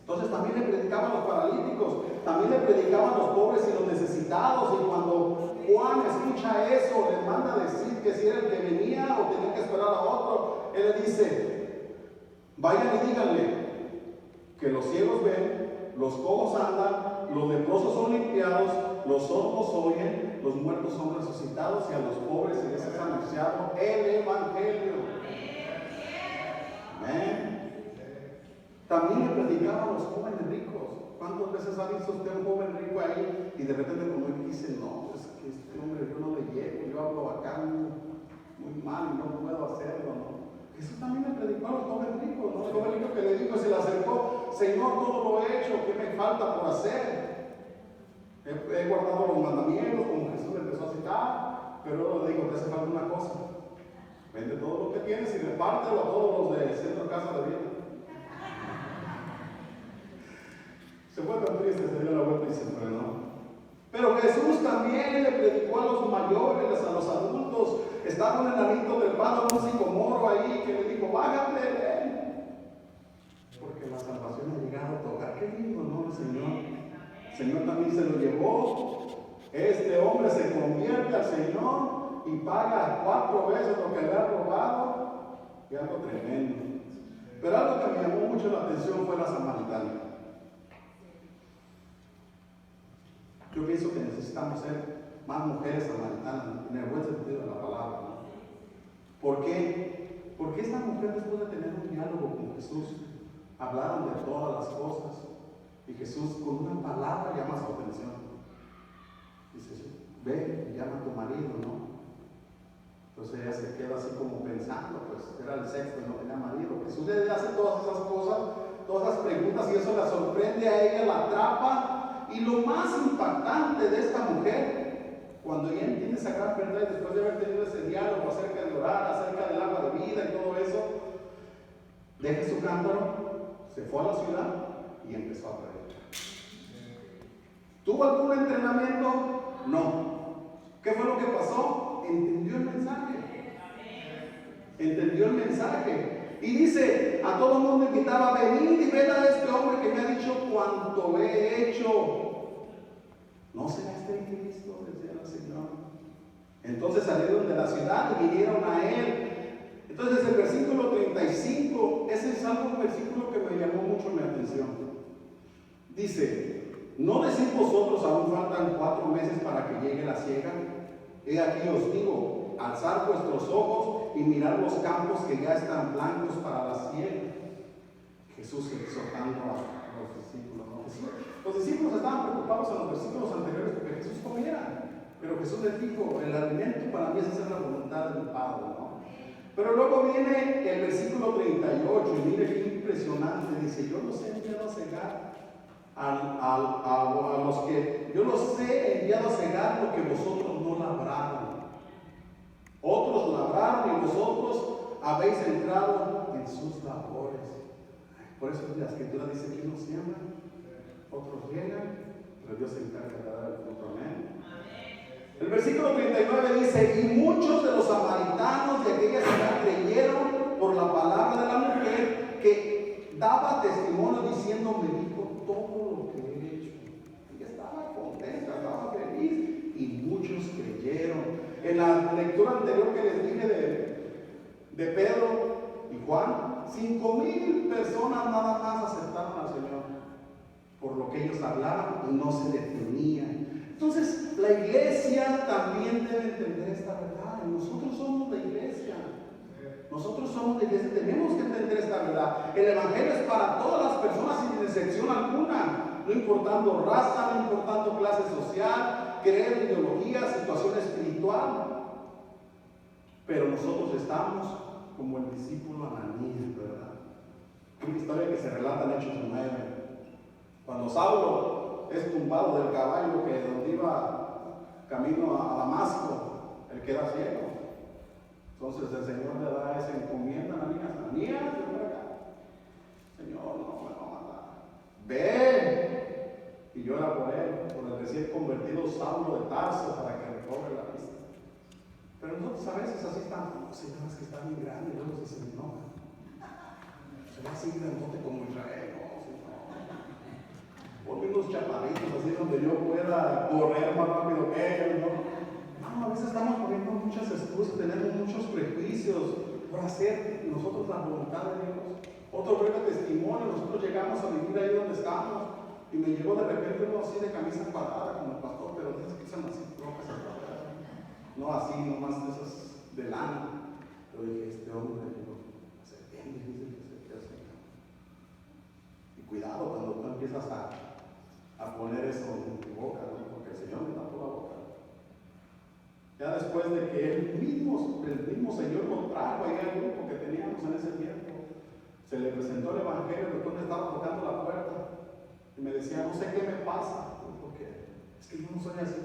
Entonces también le predicaba a los paralíticos, también le predicaba a los pobres y los necesitados. Y cuando Juan escucha eso, le manda a decir que si era el que venía o tenía que esperar a otro, él le dice, vayan y díganle que los ciegos ven, los cojos andan, los leprosos son limpiados, los sordos oyen, los muertos son resucitados y a los pobres se les ha anunciado el Evangelio. Amén. También le predicaba a los jóvenes ricos. ¿Cuántas veces ha visto usted un joven rico ahí y de repente como él dice, no, es que este hombre yo no le llego, yo hablo acá muy mal y no puedo hacerlo, ¿no? Jesús también le predicó a los jóvenes ricos, ¿no? El joven rico que le dijo, se le acercó, Señor, todo lo he hecho, ¿qué me falta por hacer? He guardado los mandamientos, como Jesús le empezó a citar, pero luego le dijo, te hace falta una cosa, vende todo lo que tienes y repártelo a todos los de Centro Casa de Vida. Se fue tan triste, se dio la vuelta y se frenó. Pero Jesús también le predicó a los mayores, a los adultos. Estaba un enanito trepado en un sicomoro ahí que le dijo, bájate, ven. Porque la salvación ha llegado a tocar. Qué lindo, ¿no? El Señor también se lo llevó. Este hombre se convierte al Señor y paga 4 veces lo que había robado. Y algo tremendo. Pero algo que me llamó mucho la atención fue la samaritana. Yo pienso que necesitamos ser más mujeres samaritanas, en el buen sentido de la palabra, ¿no? ¿Por qué? Porque esta mujer, después de tener un diálogo con Jesús, hablaron de todas las cosas y Jesús con una palabra llama su atención. Dice, ve y llama a tu marido, ¿no? Entonces ella se queda así como pensando, pues era el sexto y no tenía marido. Jesús le hace todas esas cosas, todas esas preguntas y eso la sorprende a ella, la atrapa. Y lo más impactante de esta mujer, cuando ella entiende esa gran verdad y después de haber tenido ese diálogo acerca de orar, acerca del agua de vida y todo eso, deja su cántaro, se fue a la ciudad y empezó a predicar. ¿Tuvo algún entrenamiento? No. ¿Qué fue lo que pasó? Entendió el mensaje. Entendió el mensaje. Y dice, a todo el mundo invitaba, venid y ved a este hombre que me ha dicho cuanto he hecho. ¿No será este Cristo? Decía el Señor. Entonces salieron de la ciudad y vinieron a él. Entonces el versículo 35, ese es un versículo que me llamó mucho mi atención. Dice, ¿no decís vosotros aún faltan 4 meses para que llegue la siega? He aquí os digo, alzar vuestros ojos y mirar los campos que ya están blancos para la siega. Jesús exhortando a los discípulos, ¿no? Los discípulos estaban preocupados en los versículos anteriores porque Jesús comiera. Pero Jesús les dijo, el alimento para mí es hacer la voluntad de mi Padre, ¿no? Pero luego viene el versículo 38 y mire qué impresionante, dice, yo los he enviado a cegar a los que, yo los he enviado a cegar lo que vosotros no labraron. Otros labraron y vosotros habéis entrado en sus labores. Por eso la Escritura dice que unos siembran, otros riegan, pero Dios se encarga de dar el fruto. Amén. El versículo 39 dice, y muchos de los samaritanos de aquella ciudad creyeron por la palabra de la mujer que daba testimonio diciendo, me dijo todo lo que he hecho. Ella estaba contenta, estaba feliz y muchos creyeron. En la lectura anterior que les dije de Pedro y Juan, 5,000 personas nada más aceptaron al Señor por lo que ellos hablaban y no se detenían. Entonces, la iglesia también debe entender esta verdad. Nosotros somos la iglesia. Nosotros somos la iglesia, tenemos que entender esta verdad. El evangelio es para todas las personas sin excepción alguna, no importando raza, no importando clase social, creer, ideología, situación espiritual. Pero nosotros estamos como el discípulo Ananías, ¿verdad? Una historia que se relata en Hechos 9. Cuando Saulo es tumbado del caballo que donde iba camino a Damasco, él queda ciego. Entonces el Señor le da esa encomienda a Ananías, Ananías, ven para acá. Señor, no me va a matar. Ve y llora por él, por el recién convertido Saulo de Tarso, para que recobre la vista. Pero nosotros a veces así estamos, no, Señor, es que está bien grande, y luego se enoja. Se va así grandote como Israel, no, Señor. Ponme unos chaparritos así donde yo pueda correr más rápido que ellos, ¿no? No, a veces estamos poniendo muchas excusas, tenemos muchos prejuicios por hacer nosotros la voluntad de Dios. Otro breve testimonio, nosotros llegamos a vivir ahí donde estamos y me llegó de repente uno así de camisa cuadrada como el pastor, pero de esas que son así rojas, no así, nomás de esas de lana. Yo dije, este hombre, digo, se bien difícil que se quede así. Y cuidado cuando tú empiezas a poner eso en tu boca, ¿no? Porque el Señor me tapó la boca. Ya después de que el mismo Señor lo trajo ahí al grupo que teníamos en ese tiempo, se le presentó el Evangelio, después me estaba tocando la puerta y me decía, no sé qué me pasa, porque es que yo no soy así.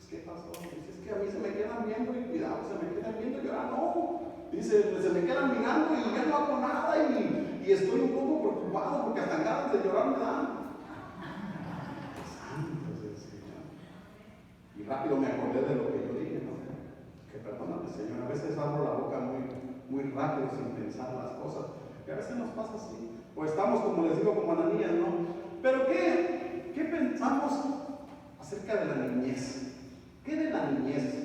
¿Qué pasó? Dice, es que a mí se me quedan viendo y cuidado, se me quedan viendo y ahora no. Dice, se me quedan mirando y ya no hago nada y estoy un poco preocupado porque hasta ganas de llorar me dan. Santo es el Señor. Y rápido me acordé de lo que yo dije, ¿no? Que perdóname, Señor, a veces abro la boca muy rápido sin pensar las cosas. Y a veces nos pasa así. O estamos, como les digo, como Ananías, ¿no? Pero ¿qué pensamos acerca de la niñez? ¿Qué de la niñez?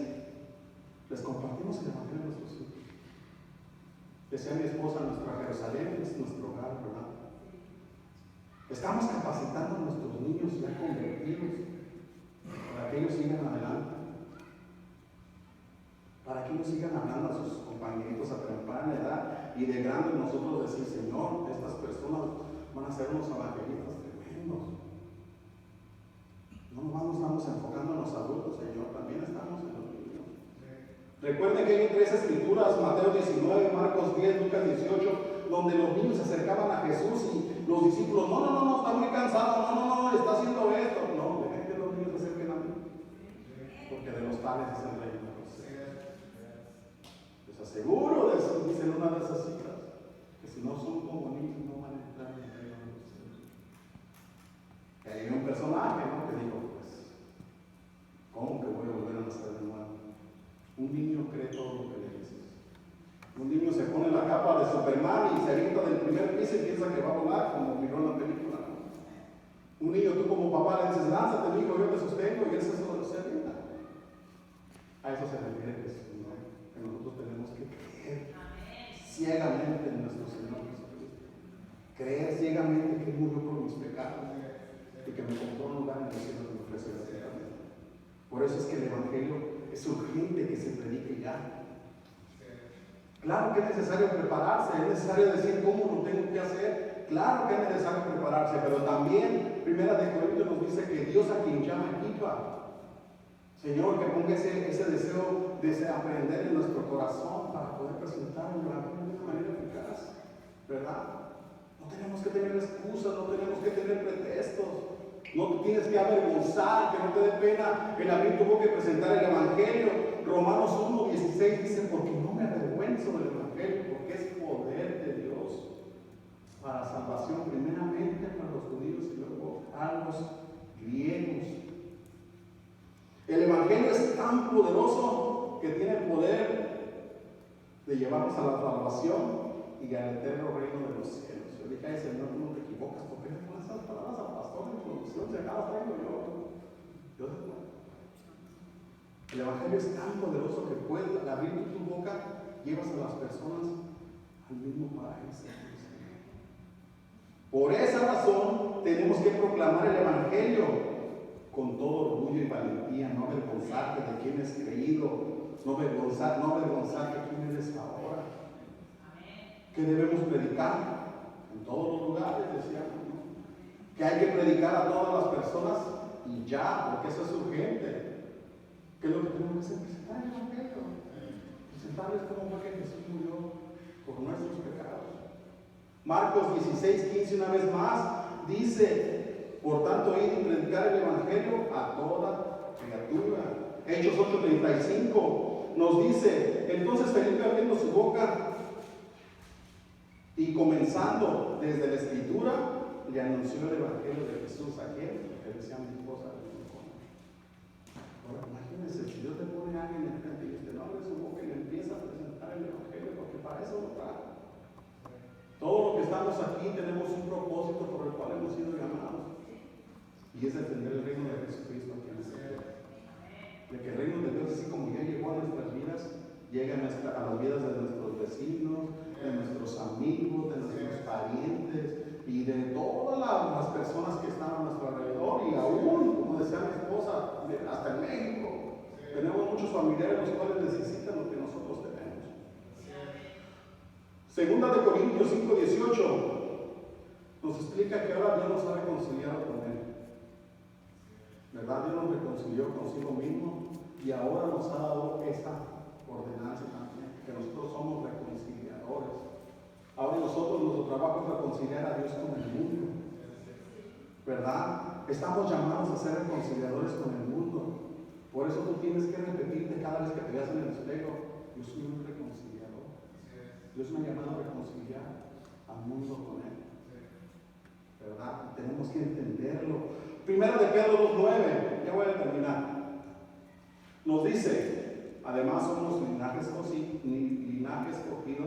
Les compartimos el Evangelio a nuestros hijos. Decía mi esposa, nuestra Jerusalén es nuestro hogar, ¿verdad? Estamos capacitando a nuestros niños ya convertidos para que ellos sigan adelante, para que ellos sigan hablando a sus compañeritos a temprana edad y de grande nosotros decir, Señor, estas personas van a ser unos evangelistas tremendos. No nomás nos estamos enfocando en los adultos, Señor, también estamos en los niños. Recuerden que hay 3 escrituras, Mateo 19, Marcos 10, Lucas 18, donde los niños se acercaban a Jesús y los discípulos, no, está muy cansado, no, está haciendo esto. No, dejen que los niños se acerquen a mí, porque de los tales es el reino de los cielos. Les aseguro, dicen una de esas citas, que si no son como niños no van a entrar en el reino de los cielos. Y hay un personaje, ¿no? Que dijo, ¿cómo que voy a volver a nacer de nuevo? Un niño cree todo lo que le dices. Un niño se pone la capa de Superman y se avienta del primer piso y piensa que va a volar, como miró en la película. Un niño, tú como papá le dices, lánzate, hijo, yo te sostengo, y él se avienta. A eso se refiere Jesús, ¿no? Que nosotros tenemos que creer ciegamente en nuestro Señor Jesucristo. Creer ciegamente que Él murió por mis pecados y que me compró un lugar en el cielo que me ofrece gratuitamente. Por eso es que el Evangelio es urgente que se predique ya. Claro que es necesario prepararse, es necesario decir cómo lo tengo que hacer. Claro que es necesario prepararse, pero también, Primera de Corintios nos dice que Dios a quien llama equipa. Señor, que ponga ese deseo de aprender en nuestro corazón para poder presentar el Evangelio de una manera eficaz, ¿verdad? No tenemos que tener excusas, no tenemos que tener pretextos. No te tienes que avergonzar, que no te dé pena el abrir tu boca y presentar el Evangelio. Romanos 1:16 dice, porque no me avergüenzo del Evangelio, porque es poder de Dios para salvación, primeramente para los judíos y luego para los griegos. El Evangelio es tan poderoso que tiene el poder de llevarnos a la salvación y al eterno reino de los cielos. Yo dije, ay Señor, no te equivocas, ¿por qué le pones esas palabras al pastor en introducción? Si acá las traigo yo. Dios es bueno. El Evangelio es tan poderoso que puedes abrir tu boca, llevas a las personas al mismo paraíso. Por esa razón tenemos que proclamar el Evangelio con todo orgullo y valentía, no avergonzarte de quién es creído, no avergonzarte de quién eres ahora. ¿Qué debemos predicar? En todos los lugares, decíamos, ¿no? Que hay que predicar a todas las personas y ya, porque eso es urgente. ¿Qué es lo que tenemos que hacer? Presentar el Evangelio. Presentarles cómo fue que Jesús murió por nuestros pecados. Marcos 16:15 una vez más dice, por tanto, id y predicar el Evangelio a toda criatura. Hechos 8:35 nos dice, entonces Felipe abriendo su boca y comenzando desde la Escritura, le anunció el Evangelio de Jesús a quien, que decía mi esposa. Ahora, imagínense, si Dios le pone a alguien en frente y usted no abre su boca y le empieza a presentar el Evangelio, porque para eso lo trae. Todo lo que estamos aquí tenemos un propósito por el cual hemos sido llamados. Y es defender el reino de Jesucristo aquí en esta tierra. De que el reino de Dios, así como ya llegó a nuestras vidas, llegue a las vidas de nuestros vecinos, de nuestros amigos, de nuestros parientes y de todas las personas que están a nuestro alrededor. Y aún, como decía mi esposa, hasta en México, tenemos muchos familiares los cuales necesitan lo que nosotros tenemos. Segunda de Corintios 5:18 nos explica que ahora Dios nos ha reconciliado con Él. ¿Verdad? Dios nos reconcilió consigo mismo y ahora nos ha dado esta ordenanza también, que nosotros somos reconciliadores. Ahora nuestro trabajo es reconciliar a Dios con el mundo. ¿Verdad? Estamos llamados a ser reconciliadores con el mundo. Por eso tú tienes que repetirte cada vez que te veas en el espejo, yo soy un reconciliador. Dios me ha llamado a reconciliar al mundo con Él. ¿Verdad? Tenemos que entenderlo. Primero de Pedro 2:9, ya voy a terminar. Nos dice, además somos linaje escogido,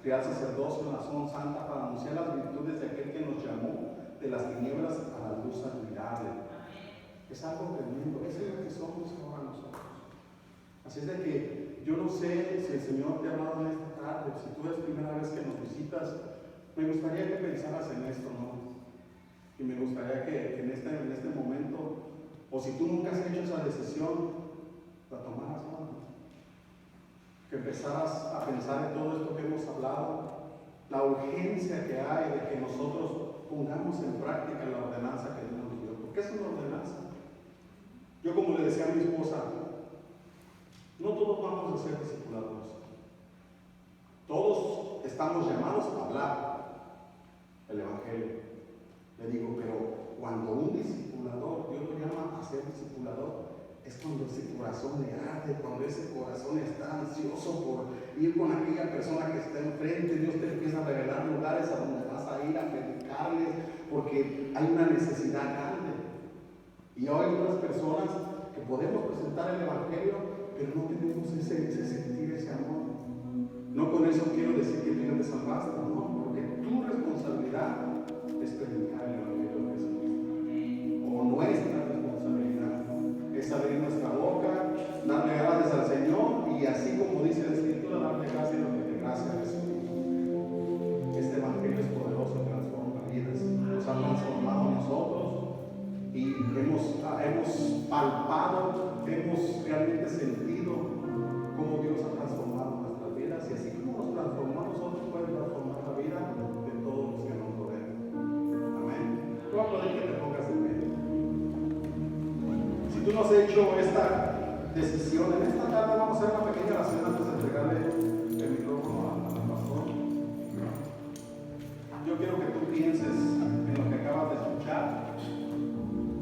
real sacerdocio, nación santa, para anunciar las virtudes de aquel que nos llamó de las tinieblas a la luz admirable. Es algo tremendo, eso es lo que somos ahora nosotros. Así es de que yo no sé si el Señor te ha hablado en esta tarde, si tú es la primera vez que nos visitas, me gustaría que pensaras en esto, ¿no? Y me gustaría que en este momento, o si tú nunca has hecho esa decisión, la tomaras, ¿no? Que empezaras a pensar en todo esto que hemos hablado, la urgencia que hay de que nosotros pongamos en práctica la ordenanza que Dios nos dio. ¿Por qué es una ordenanza? Yo, como le decía a mi esposa, no todos vamos a ser discipuladores. Todos estamos llamados a hablar el Evangelio. Le digo, pero cuando un discipulador, Dios lo llama a ser discipulador, es cuando ese corazón le arde, cuando ese corazón está ansioso por ir con aquella persona que está enfrente. Dios te empieza a revelar lugares a donde vas a ir a predicarles, porque hay una necesidad grande. Y hay otras personas que podemos presentar el Evangelio, pero no tenemos ese sentir, ese amor. No con eso quiero decir que tú ya te salvaste, no, porque tu responsabilidad es predicar el Evangelio de Jesucristo. O nuestra responsabilidad es abrir nuestra boca, darle gracias al Señor y así como dice la Escritura, darle gracias a lo que te gracia a Jesucristo. Este Evangelio es poderoso, transforma vidas, nos ha transformado a nosotros y hemos palpado, hemos realmente sentido cómo Dios ha transformado nuestras vidas y así como nos transformó a nosotros, puede transformar la vida de todos los que nos rodean. Amén. Yo voy a pedir que te pongas en medio. Si tú no has hecho esta decisión, en esta tarde vamos a hacer una pequeña oración antes de entregarle el micrófono al pastor. Yo quiero que tú pienses en lo que acabas de escuchar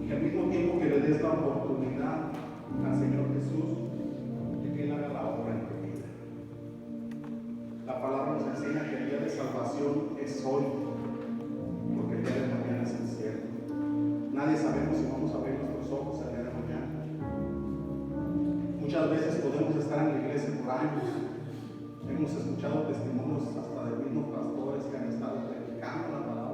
y que al mismo tiempo que le des la oportunidad al Señor Jesús de que Él haga la obra en tu vida. La palabra nos enseña que el día de salvación es hoy, porque el día de mañana es incierto. Nadie sabemos si vamos a abrir nuestros ojos el día de mañana. Muchas veces podemos estar en la iglesia por años. Hemos escuchado testimonios hasta de mismos pastores que han estado predicando la palabra